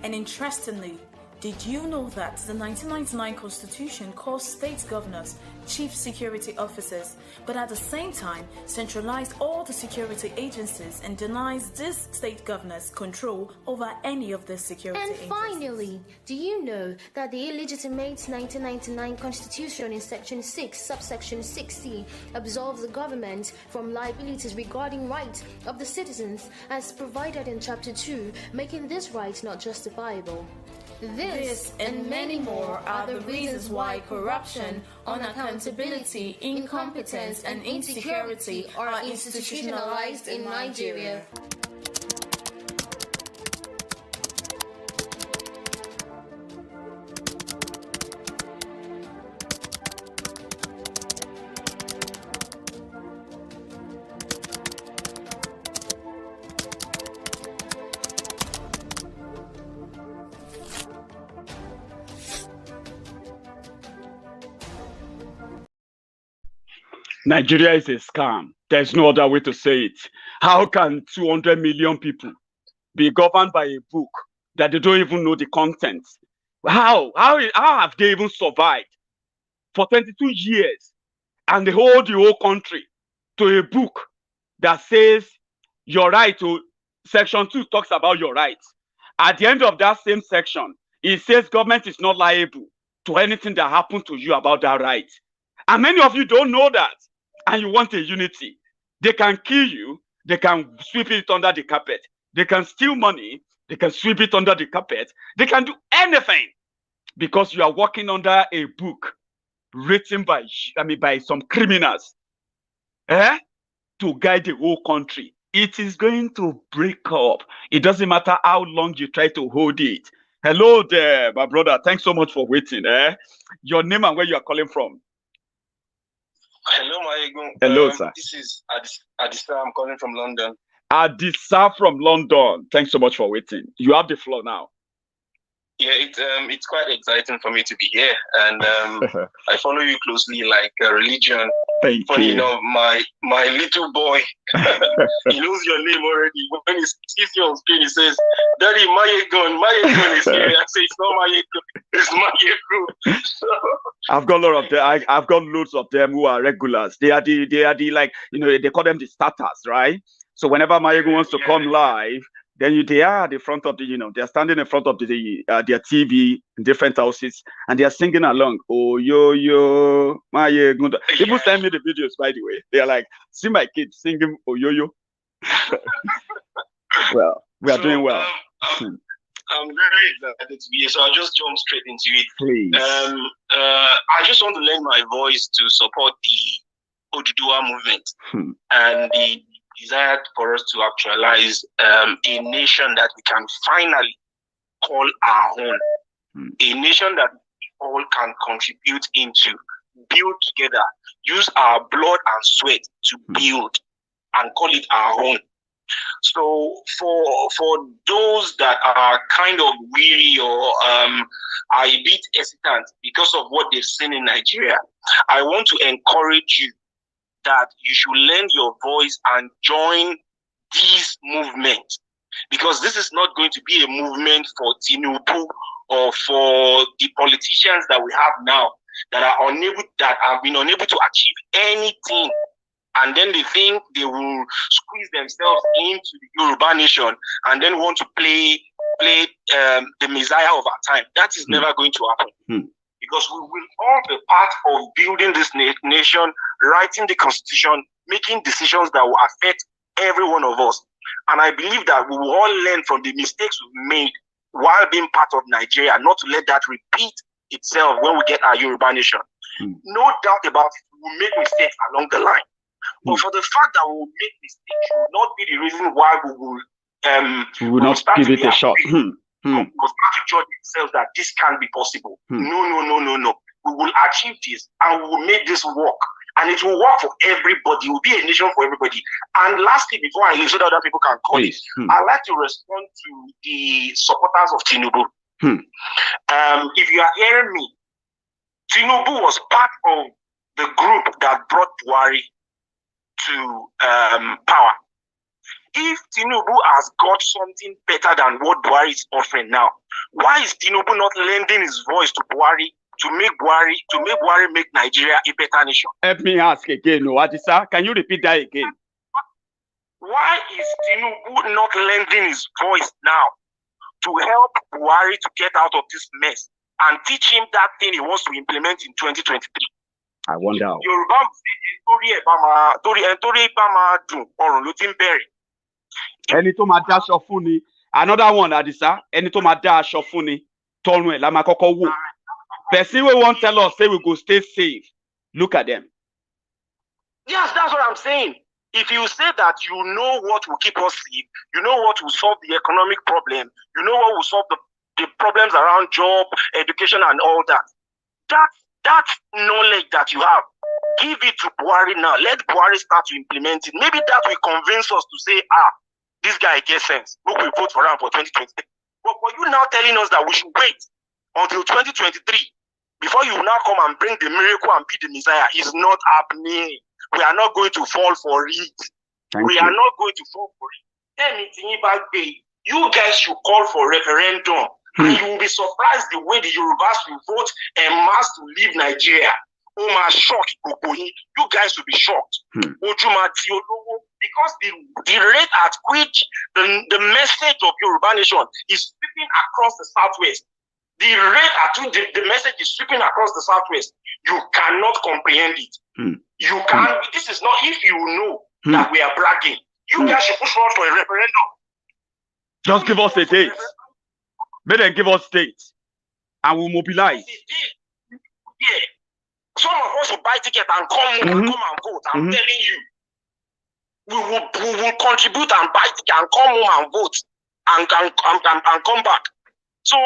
And interestingly, did you know that the 1999 Constitution calls state governors chief security officers, but at the same time centralized all the security agencies and denies these state governors control over any of the security agencies? And finally, do you know that the illegitimate 1999 Constitution in Section 6, subsection 6C, absolves the government from liabilities regarding rights of the citizens as provided in Chapter 2, making this right not justifiable? This and many more are the reasons why corruption, unaccountability, incompetence, and insecurity are institutionalized in Nigeria. Nigeria is a scam. There's no other way to say it. How can 200 million people be governed by a book that they don't even know the contents? How have they even survived for 22 years and they hold the whole country to a book that says your right to Section 2 talks about your rights. At the end of that same section, it says government is not liable to anything that happened to you about that right. And many of you don't know that. And you want a unity. They can kill you. They can sweep it under the carpet. They can steal money. They can sweep it under the carpet. They can do anything because you are working under a book written by some criminals to guide the whole country. It is going to break up. It doesn't matter how long you try to hold it. Hello there, my brother. Thanks so much for waiting. Your name and where you are calling from? Hello, Maiyegun. Hello, sir. This is Adisa. I'm calling from London. Adisa from London. Thanks so much for waiting. You have the floor now. Yeah, it's quite exciting for me to be here, and I follow you closely like religion. Funny enough, my little boy, he knows your name already. When he sees you on screen, he says, "Daddy, Maiyegun is here." I say, "It's not Maiyegun, it's Maiyegun." So, I've got a lot of them. I've got loads of them who are regulars. They are the like, they call them the starters, right? So whenever Maiyegun wants to come live, then they are at the front of the, they're standing in front of their TV in different houses, and they are singing along. Oh, yo, Maiyegun. People send me the videos, by the way. They are like, see my kids singing, oh, yo. Well, we are doing well. I'm very excited to be here, so I'll just jump straight into it. Please. I just want to lend my voice to support the Oduduwa movement and the desire for us to actualize a nation that we can finally call our own, a nation that we all can contribute into, build together, use our blood and sweat to build and call it our own. So for those that are kind of weary or are a bit hesitant because of what they've seen in Nigeria, I want to encourage you that you should lend your voice and join this movement, because this is not going to be a movement for Tinubu or for the politicians that we have now that have been unable to achieve anything, and then they think they will squeeze themselves into the Yoruba nation and then want to play the Messiah of our time. That is never going to happen. Because we will all be part of building this nation, writing the constitution, making decisions that will affect every one of us. And I believe that we will all learn from the mistakes we've made while being part of Nigeria, not to let that repeat itself when we get our Yoruba nation. No doubt about it, we will make mistakes along the line. But for the fact that we will make mistakes should not be the reason why we will not give it a shot. We will start to judge ourselves that this can't be possible. No. We will achieve this and we will make this work. And it will work for everybody. It will be a nation for everybody. And lastly, before I leave so that other people can call it, I'd like to respond to the supporters of Tinubu. If you are hearing me, Tinubu was part of the group that brought Buhari to power. If Tinubu has got something better than what Buhari is offering now, why is Tinubu not lending his voice to Buhari to make Buhari make Nigeria a better nation? Help me ask again, Adisa. Can you repeat that again? Why is Tinubu not lending his voice now to help Buhari to get out of this mess and teach him that thing he wants to implement in 2023? I wonder. Ẹni tó máa dá aṣọ fún ni. Another one, Adisa. Ẹni tó máa dá aṣọ fún ni. Tọ́nu ẹ̀ la máa kọ́kọ́ wò. Person we won't tell us say we go stay safe. Look at them. Yes, that's what I'm saying. If you say that you know what will keep us safe, you know what will solve the economic problem, you know what will solve the problems around job, education, and all that. That knowledge that you have, give it to Buhari now. Let Buhari start to implement it. Maybe that will convince us to say, this guy gets sense. We will vote for him for 2023. But for you now telling us that we should wait until 2023 before you now come and bring the miracle and be the Messiah, is not happening. We are not going to fall for it. We are not going to fall for it. Anything about you guys should call for referendum. And you will be surprised the way the Yorubas will vote en masse to leave Nigeria. Oh my, shocked. You guys will be shocked. Because the rate at which the message of Yoruba nation is sweeping across the southwest, the rate at which the message is sweeping across the southwest, you cannot comprehend it. You can't. This is not, if you know that we are bragging, you guys should push forward for a referendum. Just give us a date. May they give us dates and we'll mobilize. Yeah. Some of us will buy tickets and come and vote. I'm telling you. We will contribute and buy tickets and come home and vote and come back. So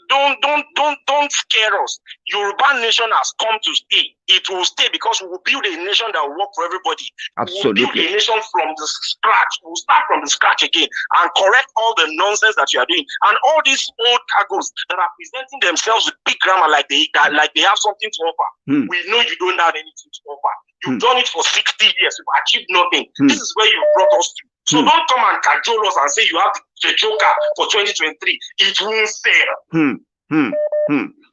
don't scare us. Yoruba nation has come to stay. It will stay because we will build a nation that will work for everybody. Absolutely. We will build a nation from the scratch. We'll start from the scratch again and correct all the nonsense that you are doing. And all these old cargoes that are presenting themselves with big grammar like they have something to offer. We know you don't have anything to offer. You've done it for 60 years. You've achieved nothing. This is where you brought us to. So don't come and cajole us and say you have the joker for 2023. It won't fail.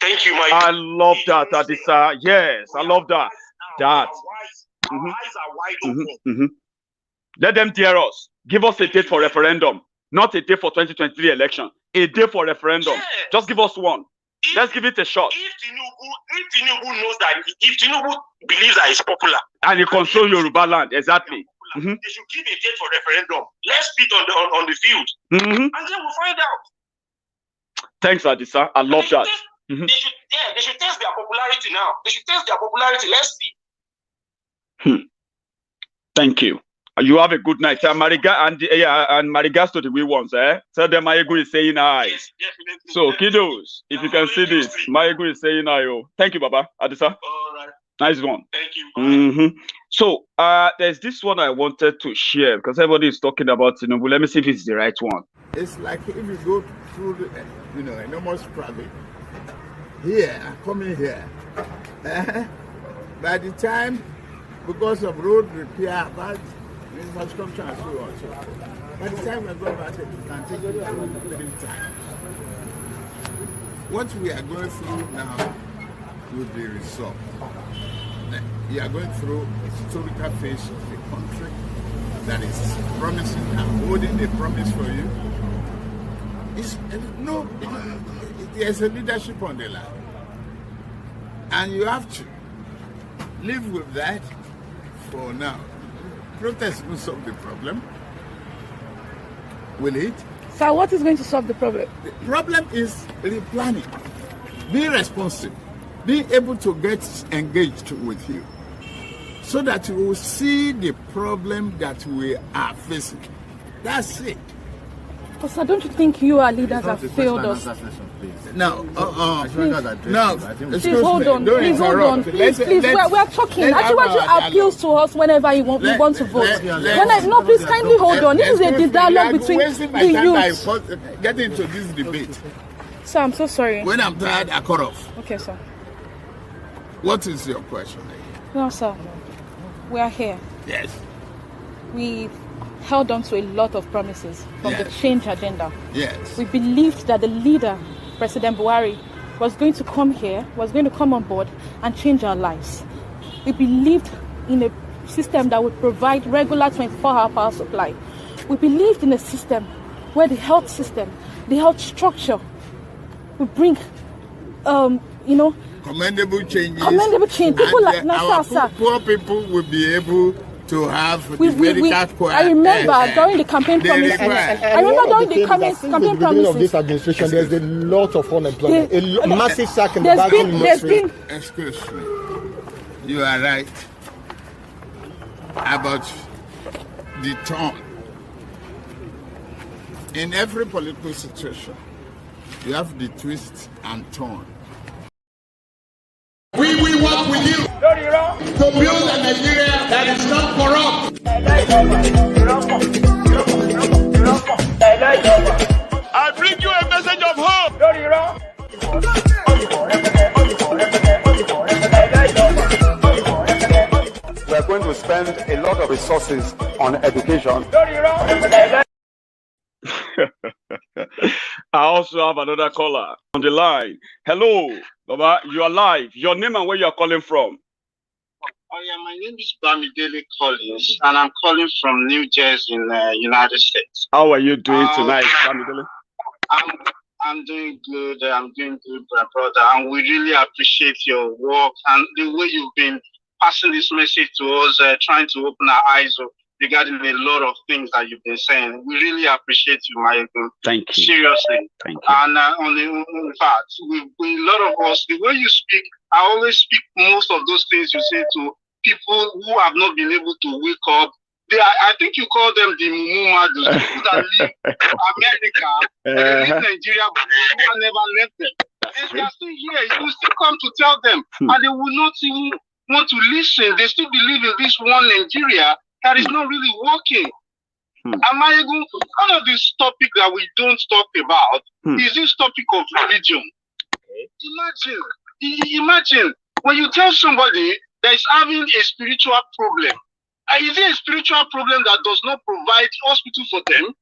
Thank you, my. I love that, Adisa. Yes, I love that. Our eyes are wide open. Let them dare us. Give us a date for referendum, not a date for 2023 election. A date for referendum. Yeah. Just give us one. Let's give it a shot. If Tinubu knows that, if Tinubu believes that it's popular, and he controls Yoruba land, exactly. They should give a date for referendum. Let's speak on the field, and then we'll find out. Thanks, Adisa. I love that. They should test their popularity now. They should test their popularity. Let's see. Thank you. You have a good night. And my regards to the wee ones, Tell them Maiyegun is saying hi. Yes, definitely. So, kiddos, if you can see this, Maiyegun is saying hi. Thank you, Baba. Adisa. All right. Nice one. Thank you. So, there's this one I wanted to share because everybody is talking about Tinubu. Let me see if it's the right one. It's like if you go through the, enormous traffic here, coming here, by the time, because of road repair, infrastructure and so on. So by the time we go back, it can take a little time. What we are going through now will be resolved. We are going through a historical phase of the country that is promising and holding a promise for you. There's a leadership on the land, and you have to live with that for now. Protest will solve the problem. Will it? So what is going to solve the problem? The problem is replanning. Be responsive. Be able to get engaged with you so that you will see the problem that we are facing. That's it. But sir, don't you think you are leaders have failed us? No, please hold on. Please hold on. Please, we are talking. Actually, what you appeals to us whenever you want, we want to vote. No, please kindly hold on. This is a dialogue between the youth. Get into this debate. Sir, I'm so sorry. When I'm tired, I cut off. Okay, sir. What is your question? No, sir. We are here. Yes. We held on to a lot of promises from the change agenda. Yes. We believed that the leader, President Buhari, was going to come here, was going to come on board and change our lives. We believed in a system that would provide regular 24-hour power supply. We believed in a system where the health system, the health structure would bring, commendable changes. Commendable change. People like Nasa, poor people will be able to have the medical care. I remember during the campaign promise. I remember during the campaign promises. Of this administration, there's a lot of unemployment, a massive sack in the banking industry. Excuse me. You are right about the tone. In every political situation, you have the twist and turn. We will work with you to build a Nigeria that is not corrupt. I bring you a message of hope. We are going to spend a lot of resources on education. I also have another caller on the line. Hello, Baba, you are live. Your name and where you are calling from? Oh yeah, my name is Bamidele Collins, and I'm calling from New Jersey in the United States. How are you doing tonight, Bamidele? I'm doing good. I'm doing good, my brother. And we really appreciate your work and the way you've been passing this message to us, trying to open our eyes regarding a lot of things that you've been saying. We really appreciate you, Maiyegun. Thank you. Seriously. Thank you. And in fact, a lot of us, the way you speak, I always speak most of those things you say to people who have not been able to wake up. I think you call them the Mumumadus, people that live in America, they live in Nigeria, but they never left them. And they are still here. You will still come to tell them, and they will not even want to listen. They still believe in this one Nigeria that is not really working. And Maiyegun, one of this topic that we don't talk about is this topic of religion. Imagine when you tell somebody that is having a spiritual problem, is it a spiritual problem that does not provide hospital for them?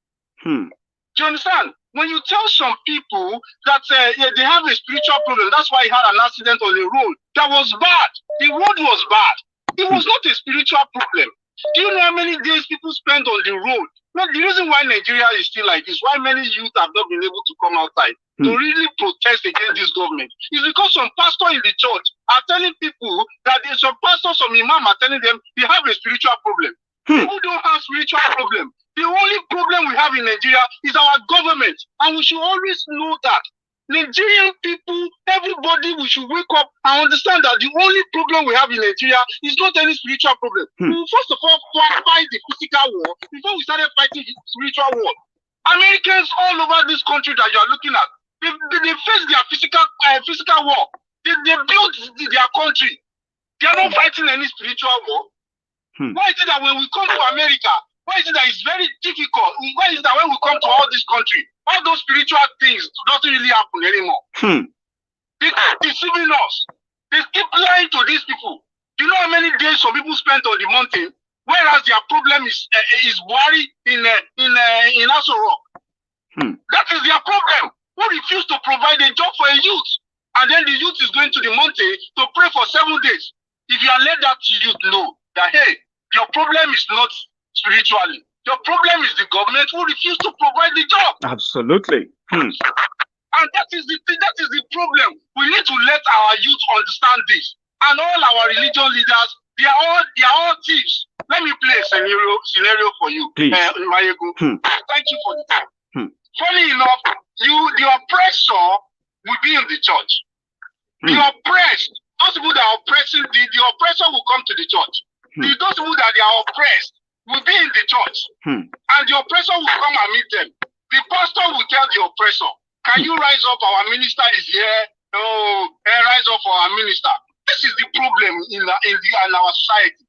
Do you understand? When you tell some people that they have a spiritual problem, that's why he had an accident on the road. That was bad. The road was bad. It was not a spiritual problem. Do you know how many days people spend on the road? No, the reason why Nigeria is still like this, why many youth have not been able to come outside to really protest against this government, is because some pastor in the church are telling people that some pastors, some imam are telling them they have a spiritual problem. People don't have spiritual problem. The only problem we have in Nigeria is our government, and we should always know that. Nigerian people, everybody, we should wake up and understand that the only problem we have in Nigeria is not any spiritual problem. We will first of all fight the physical war before we started fighting the spiritual war. Americans all over this country that you are looking at, they face their physical war. They built their country. They are not fighting any spiritual war. Why is it that when we come to America, why is it that it's very difficult? Why is it that when we come to all this country, all those spiritual things doesn't really happen anymore? They keep deceiving us. They keep lying to these people. You know how many days some people spent on the mountain, whereas their problem is worry in Aso Rock. That is their problem. Who refuse to provide a job for a youth, and then the youth is going to the mountain to pray for 7 days. If you are let that youth know that hey, your problem is not spiritually. Your problem is the government who refuse to provide the job. Absolutely. And that is the problem. We need to let our youth understand this. And all our religion leaders, they are all thieves. Let me play a scenario for you, Maiyegun. Thank you for the time. Funny enough, the oppressor will be in the church. The oppressed, those people that are oppressing, the oppressor will come to the church. Those people that they are oppressed will be in the church. And the oppressor will come and meet them. The pastor will tell the oppressor, can you rise up? Our minister is here. Oh, rise up for our minister. This is the problem in our society.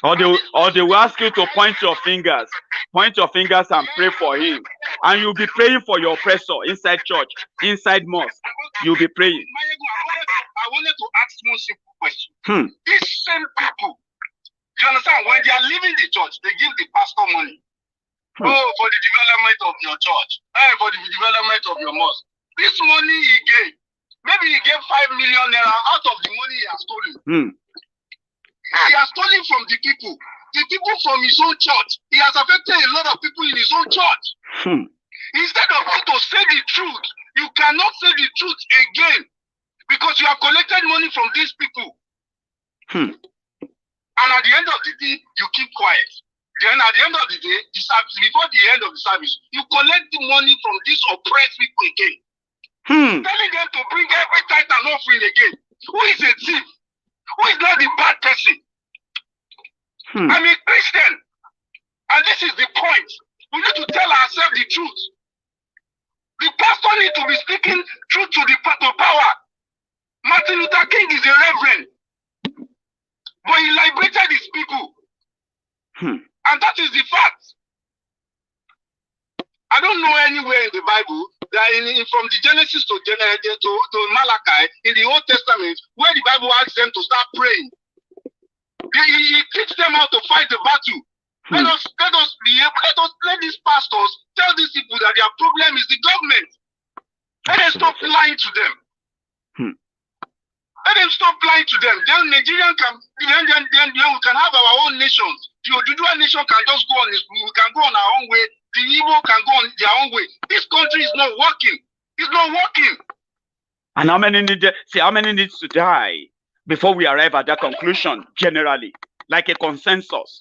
Or they will ask you to point your fingers and pray for him. And you'll be praying for your oppressor inside church, inside mosque. You'll be praying. I wanted to ask one simple question. These same people, you understand, when they are leaving the church, they give the pastor money. Oh, for the development of your church. For the development of your mosque. This money he gave, maybe he gave 5 million naira out of the money he has stolen. He has stolen from the people from his own church. He has affected a lot of people in his own church. Instead of you to say the truth, you cannot say the truth again because you have collected money from these people. And at the end of the day, you keep quiet. Then at the end of the day, before the end of the service, you collect the money from these oppressed people again. Telling them to bring every tithe and offering again. Who is a thief? Who is not the bad person? I'm a Christian. And this is the point. We need to tell ourselves the truth. The pastor needs to be speaking truth to the power. Martin Luther King is a reverend. But he liberated his people. And that is the fact. I don't know anywhere in the Bible that from the Genesis to Malachi, in the Old Testament, where the Bible asks them to start praying. He teaches them how to fight the battle. Let these pastors tell these people that their problem is the government. Let them stop lying to them. Let them stop lying to them. Then Nigeria can, then we can have our own nations. The Oduduwa nation can just go on. We can go on our own way. The Igbo can go on their own way. This country is not working. It's not working. And how many needs to die before we arrive at that conclusion? Generally, like a consensus.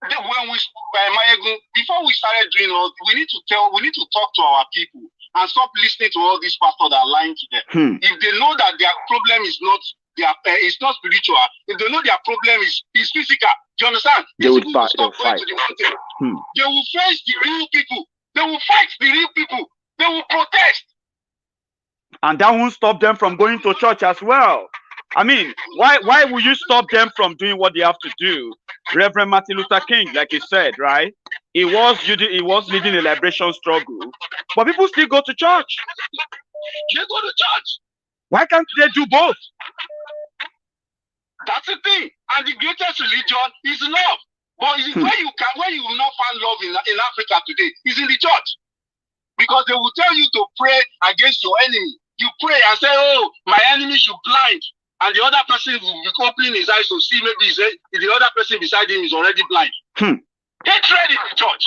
Before we started doing all, we need to talk to our people and stop listening to all these pastors that are lying to them. If they know that their problem is not it's not spiritual, if they know their problem is physical, do you understand? They would stop going to the mountain. They will face the real people. They will fight the real people. They will protest. And that won't stop them from going to church as well. I mean, why will you stop them from doing what they have to do? Reverend Martin Luther King, like he said, right? He was leading a liberation struggle, but people still go to church. They go to church. Why can't they do both? That's the thing. And the greatest religion is love. But where you will not find love in Africa today is in the church. Because they will tell you to pray against your enemy. You pray and say, oh, my enemy should blind. And the other person will be opening his eyes to see maybe the other person beside him is already blind. Hatred in the church.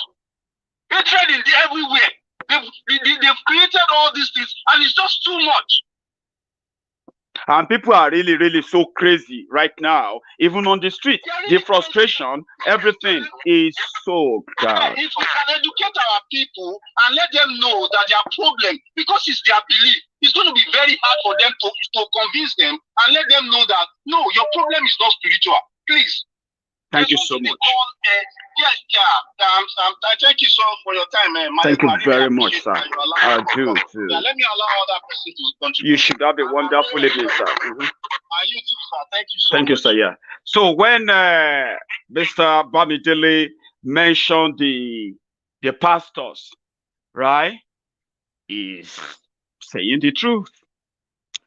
Hatred everywhere. They've created all these things and it's just too much. And people are really, really so crazy right now, even on the street. The frustration, everything is so bad. If we can educate our people and let them know that their problem, because it's their belief, it's going to be very hard for them to convince them and let them know that, no, your problem is not spiritual. Please. Thank you so much. Thank you so much for your time, man. Thank you very much, sir. I do too. Yeah, let me allow other person to contribute. You should have a wonderful evening, sir. You too, sir. Thank you so much. Thank you, sir. Yeah. So when Mr. Bamidele mentioned the pastors, right, is saying the truth.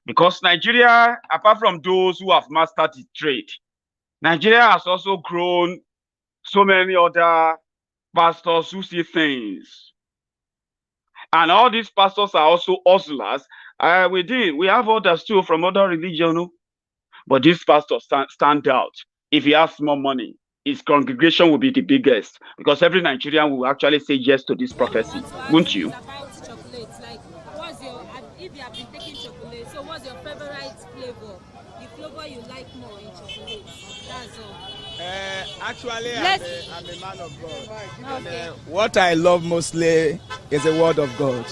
Because Nigeria, apart from those who have mastered the trade, Nigeria has also grown so many other pastors who see things. And all these pastors are also hustlers. We have others too from other religions. But this pastor stand out. If he has more money, his congregation will be the biggest. Because every Nigerian will actually say yes to this prophecy. Won't you? If you have been taking chocolate, so what's your favorite flavor? The flavor you like more in chocolate? That's all. Actually, I'm a man of God. Okay. And, what I love mostly is the word of God.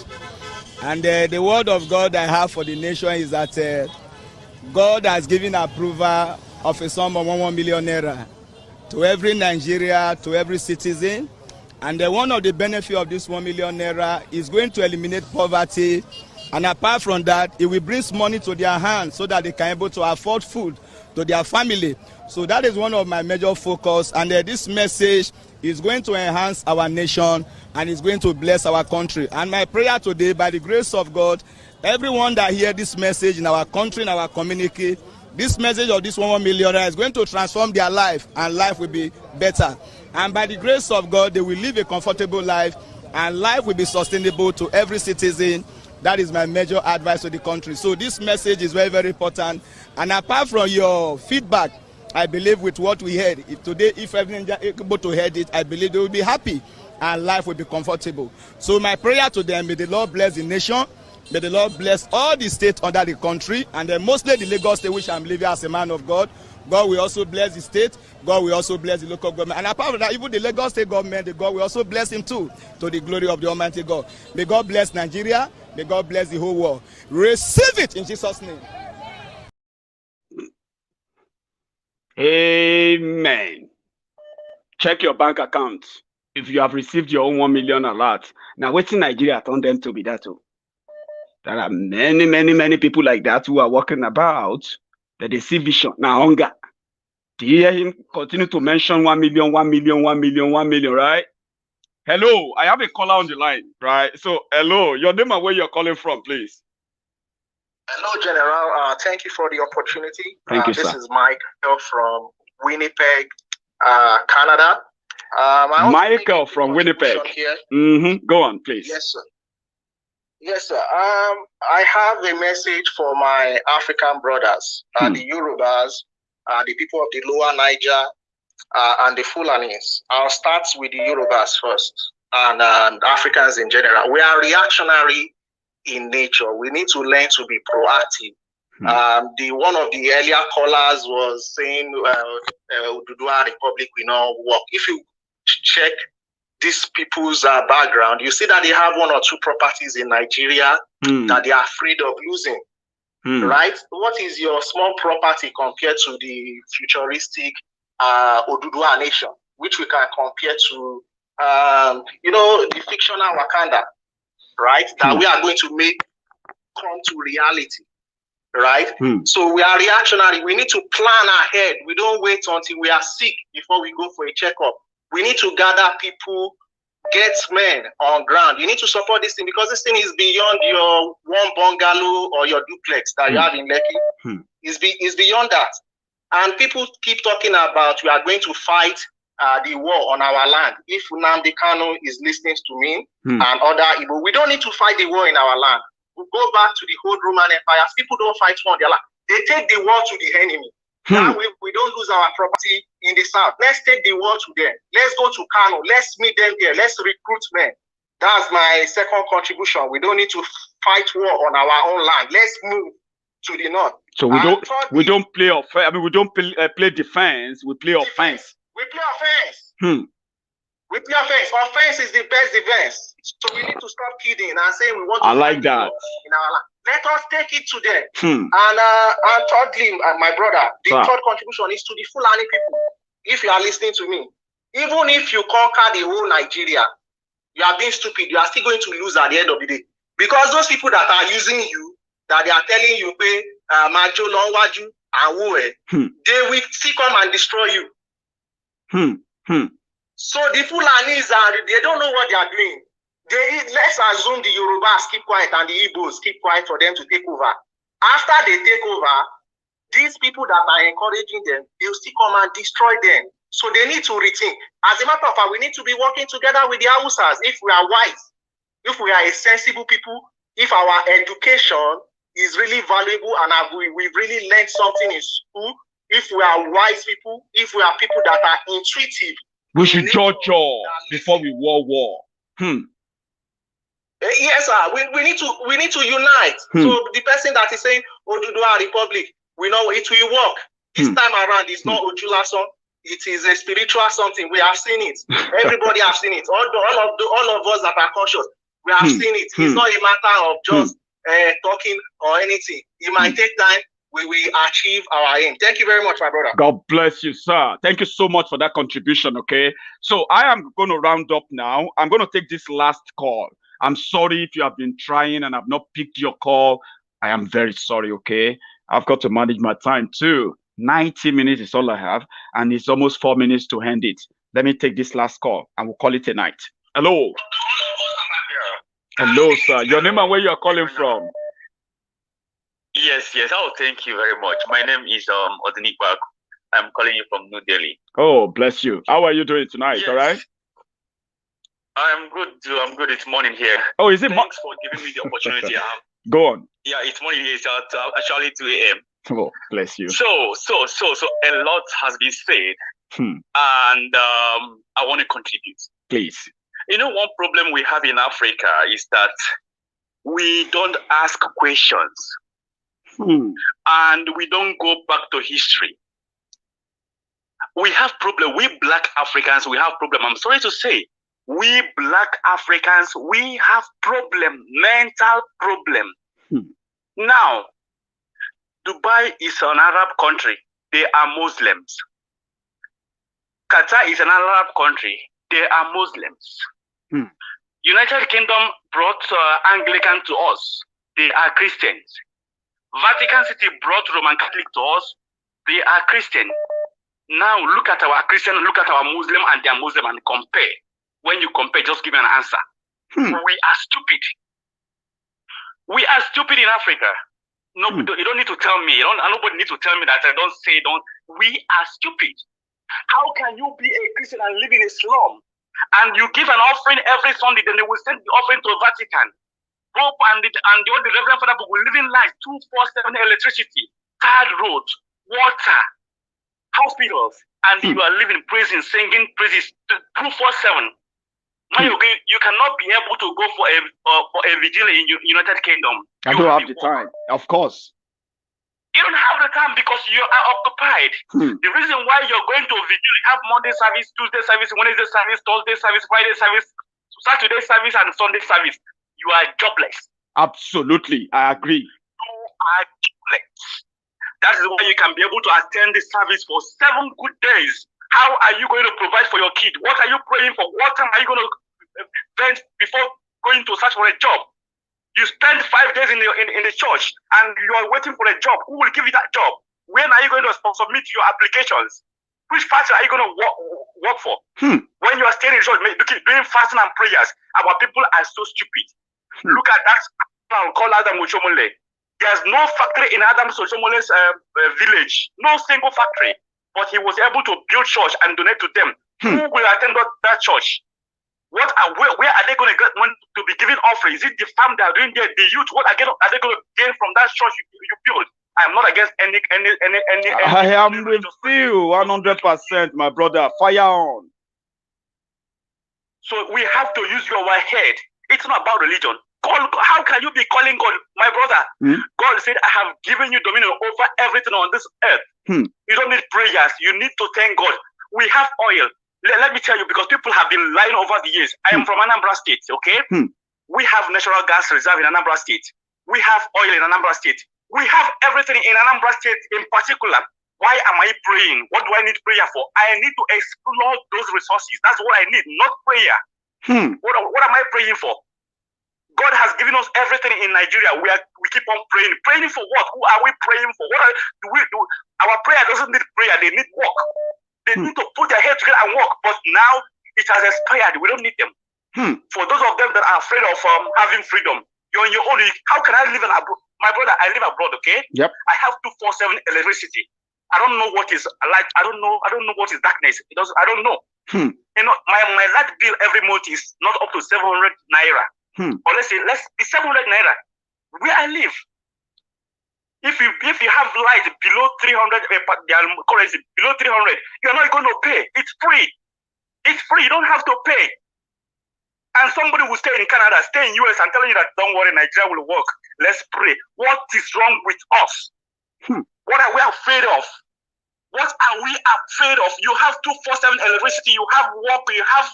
And the word of God I have for the nation is that God has given approval of a sum of 1 million naira to every Nigeria, to every citizen. And one of the benefits of this 1 million naira is going to eliminate poverty. And apart from that, it will bring money to their hands so that they can be able to afford food to their family. So that is one of my major focus. And this message is going to enhance our nation and is going to bless our country. And my prayer today, by the grace of God, everyone that hear this message in our country, in our community, this message of this 1 million is going to transform their life, and life will be better. And by the grace of God, they will live a comfortable life, and life will be sustainable to every citizen. That is my major advice to the country. So this message is very, very important. And apart from your feedback, I believe with what we heard, if everyone is able to hear it, I believe they will be happy and life will be comfortable. So my prayer to them, may the Lord bless the nation. May the Lord bless all the states under the country, and then mostly the Lagos state, which I'm living as a man of God. God will also bless the state. God will also bless the local government. And apart from that, even the Lagos state government, God will also bless him too, to the glory of the Almighty God. May God bless Nigeria. May God bless the whole world. Receive it in Jesus' name. Amen. Check your bank account if you have received your own 1 million alert. Now, what's in Nigeria turn them to be that too? There are many people like that who are walking about that they see vision. Now, hunger. Do you hear him continue to mention 1 million, 1 million, 1 million, 1 million, right? Hello, I have a caller on the line, right? So, hello, your name and where you're calling from, please. Hello, General. Thank you for the opportunity. Thank you, this sir. is Michael from Winnipeg, Canada. Michael from Winnipeg. Go on, please. Yes, sir. Yes, sir. I have a message for my African brothers, the Yorubas, the people of the Lower Niger, and the Fulanis. I'll start with the Yorubas first, and Africans in general. We are reactionary in nature. We need to learn to be proactive. One of the earlier callers was saying Oduduwa Republic will not work. If you check these people's background, you see that they have 1 or 2 properties in Nigeria that they are afraid of losing. Right? What is your small property compared to the futuristic Oduduwa nation, which we can compare to, the fictional Wakanda, right? That we are going to make come to reality, right? So we are reactionary. We need to plan ahead. We don't wait until we are sick before we go for a checkup. We need to gather people, get men on ground. You need to support this thing because this thing is beyond your one bungalow or your duplex that you have in Lekki. It's beyond that. And people keep talking about we are going to fight the war on our land. If Nnamdi Kanu is listening to me and other Igbo, we don't need to fight the war in our land. We go back to the old Roman Empire. People don't fight war on their land. They take the war to the enemy. Now we don't lose our property in the south. Let's take the war to them. Let's go to Kano. Let's meet them there. Let's recruit men. That's my second contribution. We don't need to fight war on our own land. Let's move to the north. So we don't play offense. I mean, we don't play defense. We play offense. We play offense. We play offense. Offense is the best defense. So we need to stop kidding and saying we want to. I like that. In our land. Let us take it to them. And thirdly, my brother, the third contribution is to the Fulani people. If you are listening to me, even if you conquer the whole Nigeria, you are being stupid. You are still going to lose at the end of the day. Because those people that are using you, that they are telling you, Macho Longwaju and Woe, they will still come and destroy you. So the Fulanis they don't know what they are doing. Let's assume the Yorubas keep quiet and the Igbos keep quiet for them to take over. After they take over, these people that are encouraging them, they'll still come and destroy them. So they need to rethink. As a matter of fact, we need to be working together with the Hausas. If we are wise, if we are a sensible people, if our education is really valuable and we really learned something in school, if we are wise people, if we are people that are intuitive, we should judge before we war. Yes, sir. We need to unite. So the person that is saying Oduduwa Republic, we know it will work. This time around, it's not Ojulason. It is a spiritual something. We have seen it. Everybody has seen it. All of us that are conscious, we have seen it. It's not a matter of just talking or anything. It might take time. We will achieve our aim. Thank you very much, my brother. God bless you, sir. Thank you so much for that contribution, okay? So I am going to round up now. I'm going to take this last call. I'm sorry if you have been trying and I've not picked your call. I am very sorry, okay? I've got to manage my time too. 90 minutes is all I have, and it's almost 4 minutes to end it. Let me take this last call, and we'll call it a night. Hello. Hello, sir. Your name and where you are calling from? Yes. Oh, thank you very much. My name is Odunikwa. I'm calling you from New Delhi. Oh, bless you. How are you doing tonight? Yes. All right? I'm good too. I'm good. It's morning here. Oh, is it? Thanks for giving me the opportunity. Go on. Yeah, it's morning here. It's actually 2 a.m. Oh, bless you. So a lot has been said, and I want to contribute. Please. You know, one problem we have in Africa is that we don't ask questions. And we don't go back to history. We have problem. We Black Africans, we have problem. I'm sorry to say, we Black Africans, we have problem, mental problem. Now, Dubai is an Arab country. They are Muslims. Qatar is an Arab country. They are Muslims. United Kingdom brought Anglican to us. They are Christians. Vatican City brought Roman Catholic to us. They are Christian. Now look at our Christian, look at our Muslim and their Muslim and compare. When you compare, just give me an answer. We are stupid. We are stupid in Africa. No, you don't need to tell me. Nobody needs to tell me that. We are stupid. How can you be a Christian and live in a slum? And you give an offering every Sunday, then they will send the offering to Vatican. Pope and the Reverend Father will live in life 24/7 electricity, hard road, water, hospitals, and you are living praising, singing praises 247. You cannot be able to go for a vigil in United Kingdom. I don't have the time, of course. You don't have the time because you are occupied. The reason why you're going to vigil, you have Monday service, Tuesday service, Wednesday service, Thursday service, Friday service, Saturday service, and Sunday service. You are jobless. Absolutely, I agree. You are jobless. That is why you can be able to attend the service for 7 good days. How are you going to provide for your kid? What are you praying for? What time are you going to spend before going to search for a job? You spend 5 days in the church and you are waiting for a job. Who will give you that job? When are you going to submit your applications? Which party are you going to work for? When you are staying in church, doing fasting and prayers, our people are so stupid. Look at that town called Adam Oshomole. There's no factory in Adam Oshomole's village. No single factory. But he was able to build church and donate to them. Who will attend that church? Where are they going to get money to be giving offering? Is it the farm they are doing there? The youth, what are they going to gain from that church you build? I'm not against any. I am with you 100%, my brother. Fire on. So we have to use your head. It's not about religion. How can you be calling God, my brother? God said, I have given you dominion over everything on this earth. You don't need prayers. You need to thank God. We have oil. Let me tell you, because people have been lying over the years. I am from Anambra State, okay? We have natural gas reserve in Anambra State. We have oil in Anambra State. We have everything in Anambra State in particular. Why am I praying? What do I need prayer for? I need to explore those resources. That's what I need, not prayer. What am I praying for? God has given us everything in Nigeria. We keep on praying. Praying for what? Who are we praying for? What do we do? Our prayer doesn't need prayer. They need work. They need to put their head together and work. But now it has expired. We don't need them. For those of them that are afraid of having freedom, you're on your own. How can I live abroad? My brother, I live abroad, okay? Yep. I have 247 electricity. I don't know what is light. I don't know what is darkness. I don't know. You know, my light bill every month is not up to 700 naira. Or let's be 700 naira. Where I live, if you have light below 300 currency below 300, you're not going to pay. It's free. It's free. You don't have to pay. And somebody will stay in Canada, stay in US, and telling you that don't worry, Nigeria will work. Let's pray. What is wrong with us? What are we afraid of? What are we afraid of? You have 247 electricity, you have work, you have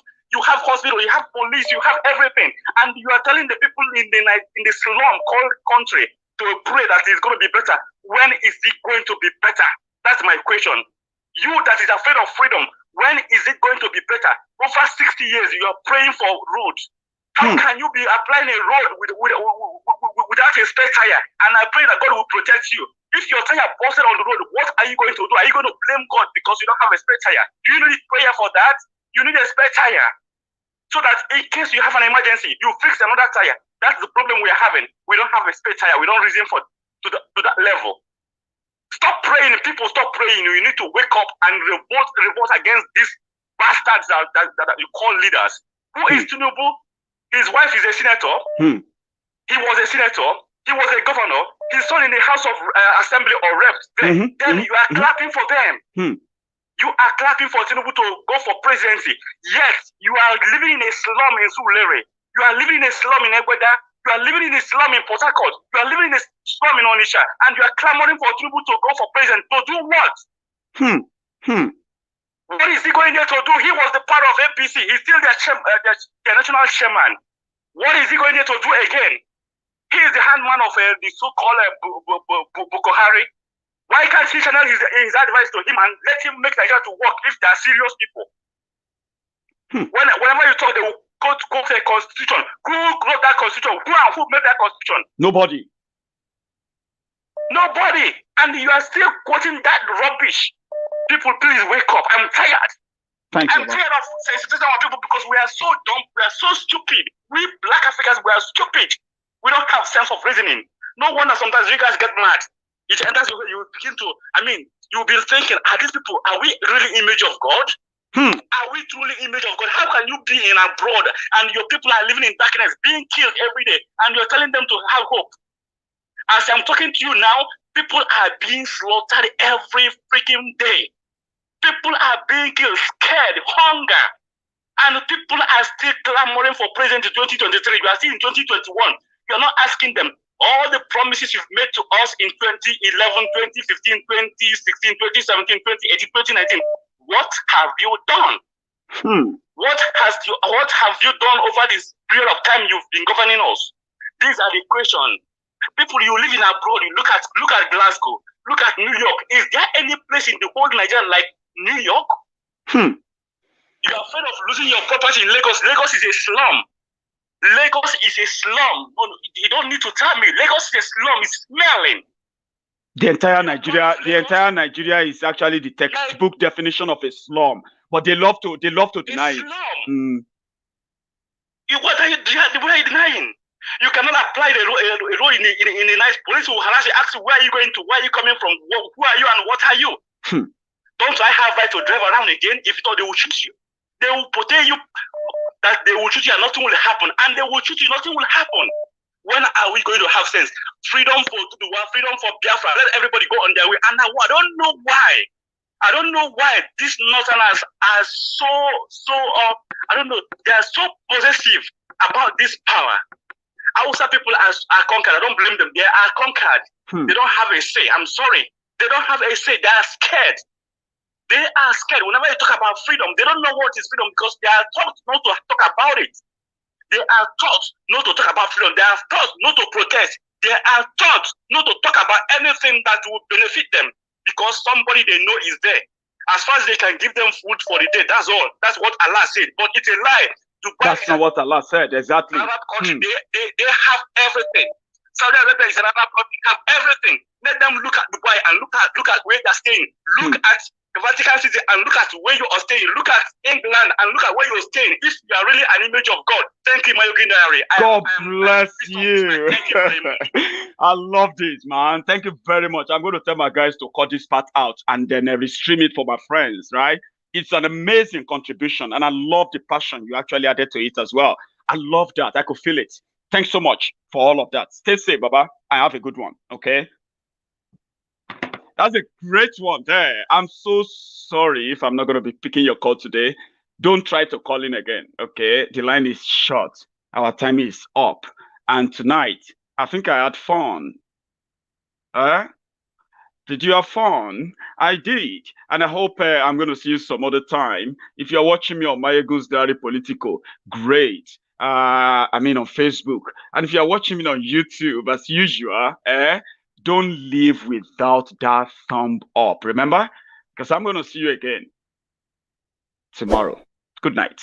hospital, you have police, you have everything, and you are telling the people in the slum called country to pray that it's going to be better. When is it going to be better? That's my question. You that is afraid of freedom, when is it going to be better? Over 60 years, you are praying for roads. How can you be applying a road without a spare tire? And I pray that God will protect you. If your tire busted on the road, what are you going to do? Are you going to blame God because you don't have a spare tire? Do you need prayer for that? You need a spare tire. So that in case you have an emergency, you fix another tire. That's the problem we are having. We don't have a spare tire. We don't reason to that level. Stop praying. People, stop praying. You need to wake up and revolt against these bastards that you call leaders. Who is Tinubu? His wife is a senator. He was a senator. He was a governor. His son in the House of Assembly or Reps. Then you are clapping for them. You are clapping for Tinubu to go for presidency. Yet, you are living in a slum in Surulere. You are living in a slum in Egbeda. You are living in a slum in Port Harcourt. You are living in a slum in Onitsha. And you are clamoring for Tinubu to go for president. To do what? What is he going there to do? He was the part of APC. He's still their national chairman. What is he going there to do again? He is the handman of the so-called Bukhari. Why can't he channel his advice to him and let him make Nigeria to work if they are serious people? Whenever you talk, they will go to a constitution. Who wrote that constitution? Who made that constitution? Nobody. Nobody. And you are still quoting that rubbish. People, please wake up. I'm tired. I'm tired of sensitizing our people because we are so dumb. We are so stupid. We black Africans, we are stupid. We don't have sense of reasoning. No wonder sometimes you guys get mad. It enters you begin to, you'll be thinking, are these people, are we really image of God? Are we truly image of God? How can you be in abroad and your people are living in darkness, being killed every day, and you're telling them to have hope? As I'm talking to you now, people are being slaughtered every freaking day. People are being killed, scared, hunger. And people are still clamoring for president in 2023. You are still in 2021. You're not asking them. All the promises you've made to us in 2011, 2015, 2016, 2017, 2018, 2019, what have you done? What have you done over this period of time you've been governing us? These are the questions. People, you live in abroad, you look at Glasgow, look at New York. Is there any place in the whole Nigeria like New York? You're afraid of losing your property in Lagos. Lagos is a slum. Lagos is a slum. You don't need to tell me. Lagos is a slum. It's smelling. The entire Nigeria is actually the textbook definition of a slum. But they love to deny it. What are you denying? You cannot apply the role in a nice police will harass you, ask you where are you going to, where are you coming from, who are you and what are you? Don't I have right to drive around again? If you thought they will shoot you, they will portray you that they will shoot you and nothing will happen, and they will shoot you, nothing will happen. When are we going to have sense? Freedom for freedom for Biafra. Let everybody go on their way. And I don't know why. I don't know why these Northerners are so I don't know. They are so possessive about this power. Hausa people are conquered. I don't blame them. They are conquered. They don't have a say. I'm sorry. They don't have a say. They are scared. They are scared. Whenever you talk about freedom, they don't know what is freedom because they are taught not to talk about it. They are taught not to talk about freedom. They are taught not to protest. They are taught not to talk about anything that will benefit them because somebody they know is there. As far as they can give them food for the day, that's all. That's what Allah said. But it's a lie. Dubai that's not what Allah said. Exactly. Arab country, they have everything. Saudi Arabia is an Arab country. They have everything. Let them look at Dubai and look at where they're staying. Look at the Vatican City and look at where you are staying. Look at England and look at where you're staying. If you are really an image of God, thank you, Maiyegun General. God bless you. Thank you very much. I loved it, man. Thank you very much. I'm going to tell my guys to cut this part out and then restream it for my friends, right? It's an amazing contribution, and I love the passion you actually added to it as well. I love that. I could feel it. Thanks so much for all of that. Stay safe, Baba. I have a good one, okay? That's a great one there. I'm so sorry if I'm not going to be picking your call today. Don't try to call in again, okay? The line is short. Our time is up. And tonight, I think I had fun. Did you have fun? I did. And I hope I'm going to see you some other time. If you're watching me on Maiyegun's Diary Politico, great. I mean on Facebook. And if you're watching me on YouTube, as usual, don't leave without that thumb up. Remember? Because I'm going to see you again tomorrow. Good night.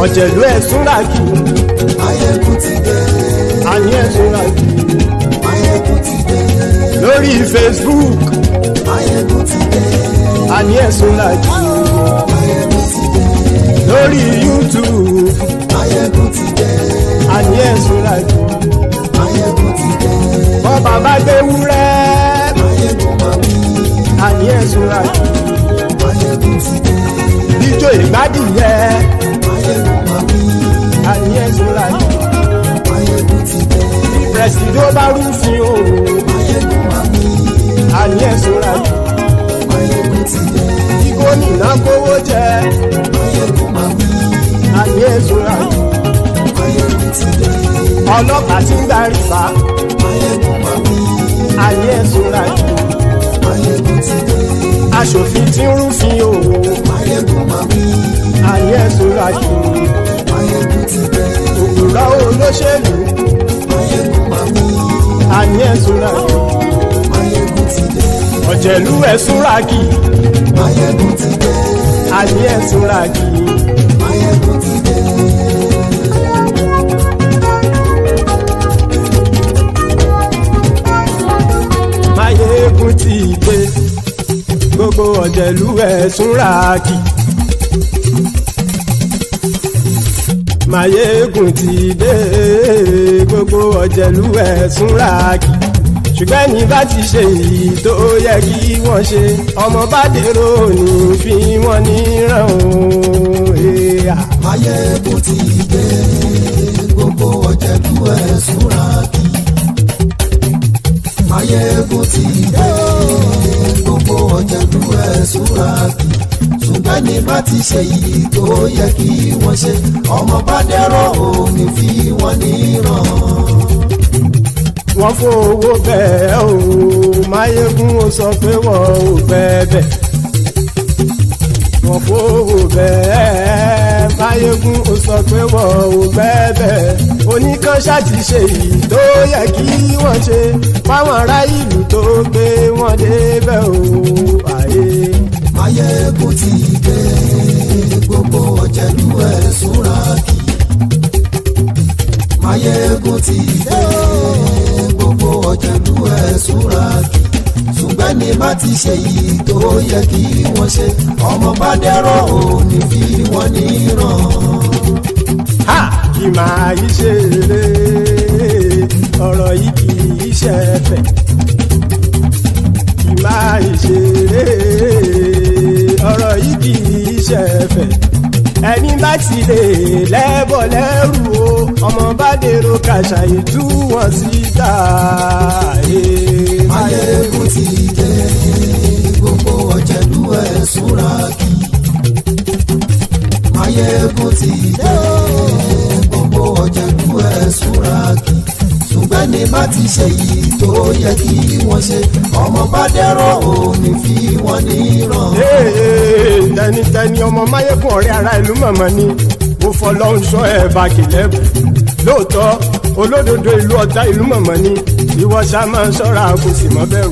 Ọ̀jẹ̀lú ẹ̀sùn làkì. Maiyegun ti dé. Àní ẹ̀sùn làkì. Maiyegun ti dé. Lórí Facebook. Maiyegun ti dé. Àní ẹ̀sùn làkì. Maiyegun ti dé. Lórí YouTube. Maiyegun ti dé. Àní ẹ̀sùn làkì. Maiyegun ti dé. Bọ́ bàbá gbé wúrẹ́. Maiyegun máa wí. Àní ẹ̀sùn làkì. Maiyegun ti dé. Ijó ìgbádùn yẹ. Àní ẹ̀sùn láti. Maiyegun ti dé. Pẹ̀sìdó bá rúfin o. Maiyegun máa mí. Àní ẹ̀sùn láti. Maiyegun ti dé. Tí gómìnà kówó jẹ. Maiyegun máa mí. Àní ẹ̀sùn láti. Maiyegun ti dé. Ọlọ́pàá tí ń darí bá. Maiyegun máa mí. Àní ẹ̀sùn láti. Maiyegun ti dé. Aṣòfin tí ń rúfin o. Maiyegun máa mí. Àní ẹ̀sùn láti. Maiyegun ti dé. Òkúra olóṣèlú. Maiyegun máa mí. Àní ẹ̀sùn láti. Maiyegun ti dé. Ọ̀jẹ̀lú ẹ̀sùn láti. Maiyegun ti dé. Àní ẹ̀sùn láti. Maiyegun ti dé. Maiyegun ti dé. Gbogbo ọ̀jẹ̀lú ẹ̀sùn láti. Maiyegun ti dé. Gbogbo ọ̀jẹ̀lú ẹ̀sùn láàkì. Ṣùgbọ́n ní bá ti ṣe èyí tó yẹ kí wọ́n ṣe. Ọmọ bá dèrò ní fi wọ́n níran o. Maiyegun ti dé. Gbogbo ọ̀jẹ̀lú ẹ̀sùn láàkì. Maiyegun ti dé. Gbogbo ọ̀jẹ̀lú ẹ̀sùn láàkì. Ṣùgbọ́n ní bá ti ṣe yìí tó yẹ kí wọ́n ṣe. Ọmọ bá dẹ́rọ̀ òní fi wọ́n níran. Wọ́n fowó bẹ́ẹ̀ o. Maiyegun ó sọ pé wọ́n ò bẹ́ẹ̀. Wọ́n fowó bẹ́ẹ̀. Maiyegun ó sọ pé wọ́n ò bẹ́ẹ̀. Oníkan ṣáàtì ṣe yìí tó yẹ kí wọ́n ṣe. Fáwọn ará ìlú tó gbé wọn débẹ̀ o. Maiyegun ti dé. Gbogbo ọ̀jẹ̀lú ẹ̀sùn láàkì. Maiyegun ti dé. Gbogbo ọ̀jẹ̀lú ẹ̀sùn láàkì. Ṣùgbọ́n ní bá ti ṣe yìí tó yẹ kí wọ́n ṣe. Ọmọ bá dẹ́rọ̀ òní fi wọ́n níran. Kì máa yí ṣe eré. Ọ̀rọ̀ yìí kì í ṣe ẹ̀fẹ̀. Kì máa yí ṣe eré. Ọ̀rọ̀ yìí kì í ṣe ẹ̀fẹ̀. ẹni bá ti lè lẹ́bọ̀ lẹ́rù o ọmọ bá dèrò kàṣà ìtú wọn síta. Maiyegun ti dé gbogbo ọ̀jẹ̀lú ẹ̀ súnra kí. Maiyegun ti dé gbogbo ọ̀jẹ̀lú ẹ̀ súnra kí. ṣùgbọ́n ní bá ti ṣe yìí tó yẹ kí wọ́n ṣe ọmọ bá dẹ́rọ̀ ò ní fi wọ́n níran. tẹnitẹni ọmọ Maiyegun ọ̀rẹ́ ara ìlú mọ̀mọ́ ni mo fọlọ́run sọ ẹ̀ bá kìlẹ́bù lóòótọ́ olódodo ìlú ọ̀tá ìlú mọ̀mọ́ ni ìwọ ṣá máa ń ṣọ́ra kò sì mọ́ bẹ̀rù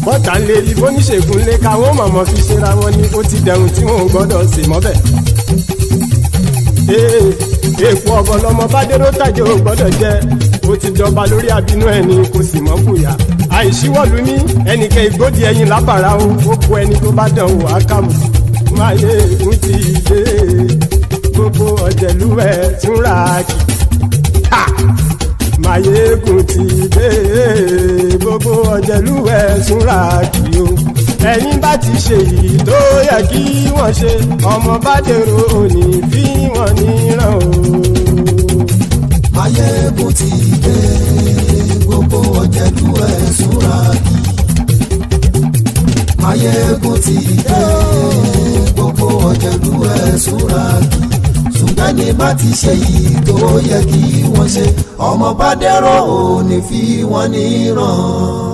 bọ́tà ń lé ibo níṣègùn lé káwọn mọ̀mọ́ fi ṣera wọn ni ó ti dẹrùn tí wọn ò gbọ́dọ̀ sì mọ́ bẹ̀. èèpo ọ̀bọ lọmọ bá dérò tàjẹ́ ò gbọ́dọ̀ jẹ́ ó ti jọba lórí abínú ẹni kò sì mọ́ fòyà àìsíwọ́lu ní ẹnìkẹ́ ìgbódì ẹyin lábàrá ó kó ẹni tó bá dán wò á kàmù. Maiyegun ti dé gbogbo ọ̀jẹ̀lú ẹ̀ tún ra kì. Maiyegun ti dé gbogbo ọ̀jẹ̀lú ẹ̀ tún ra kì o. ẹ̀yin bá ti ṣe yìí tó yẹ kí wọ́n ṣe ọmọ bá dèrò òní bí wọ́n níran o. Maiyegun ti dé gbogbo ọ̀jẹ̀lú ẹ̀ súnra kí. Maiyegun ti dé gbogbo ọ̀jẹ̀lú ẹ̀ súnra kí. ṣùgbọ́n ní bá ti ṣe yìí tó yẹ kí wọ́n ṣe ọmọ bá dẹ́rọ̀ ò ní fi wọ́n níran.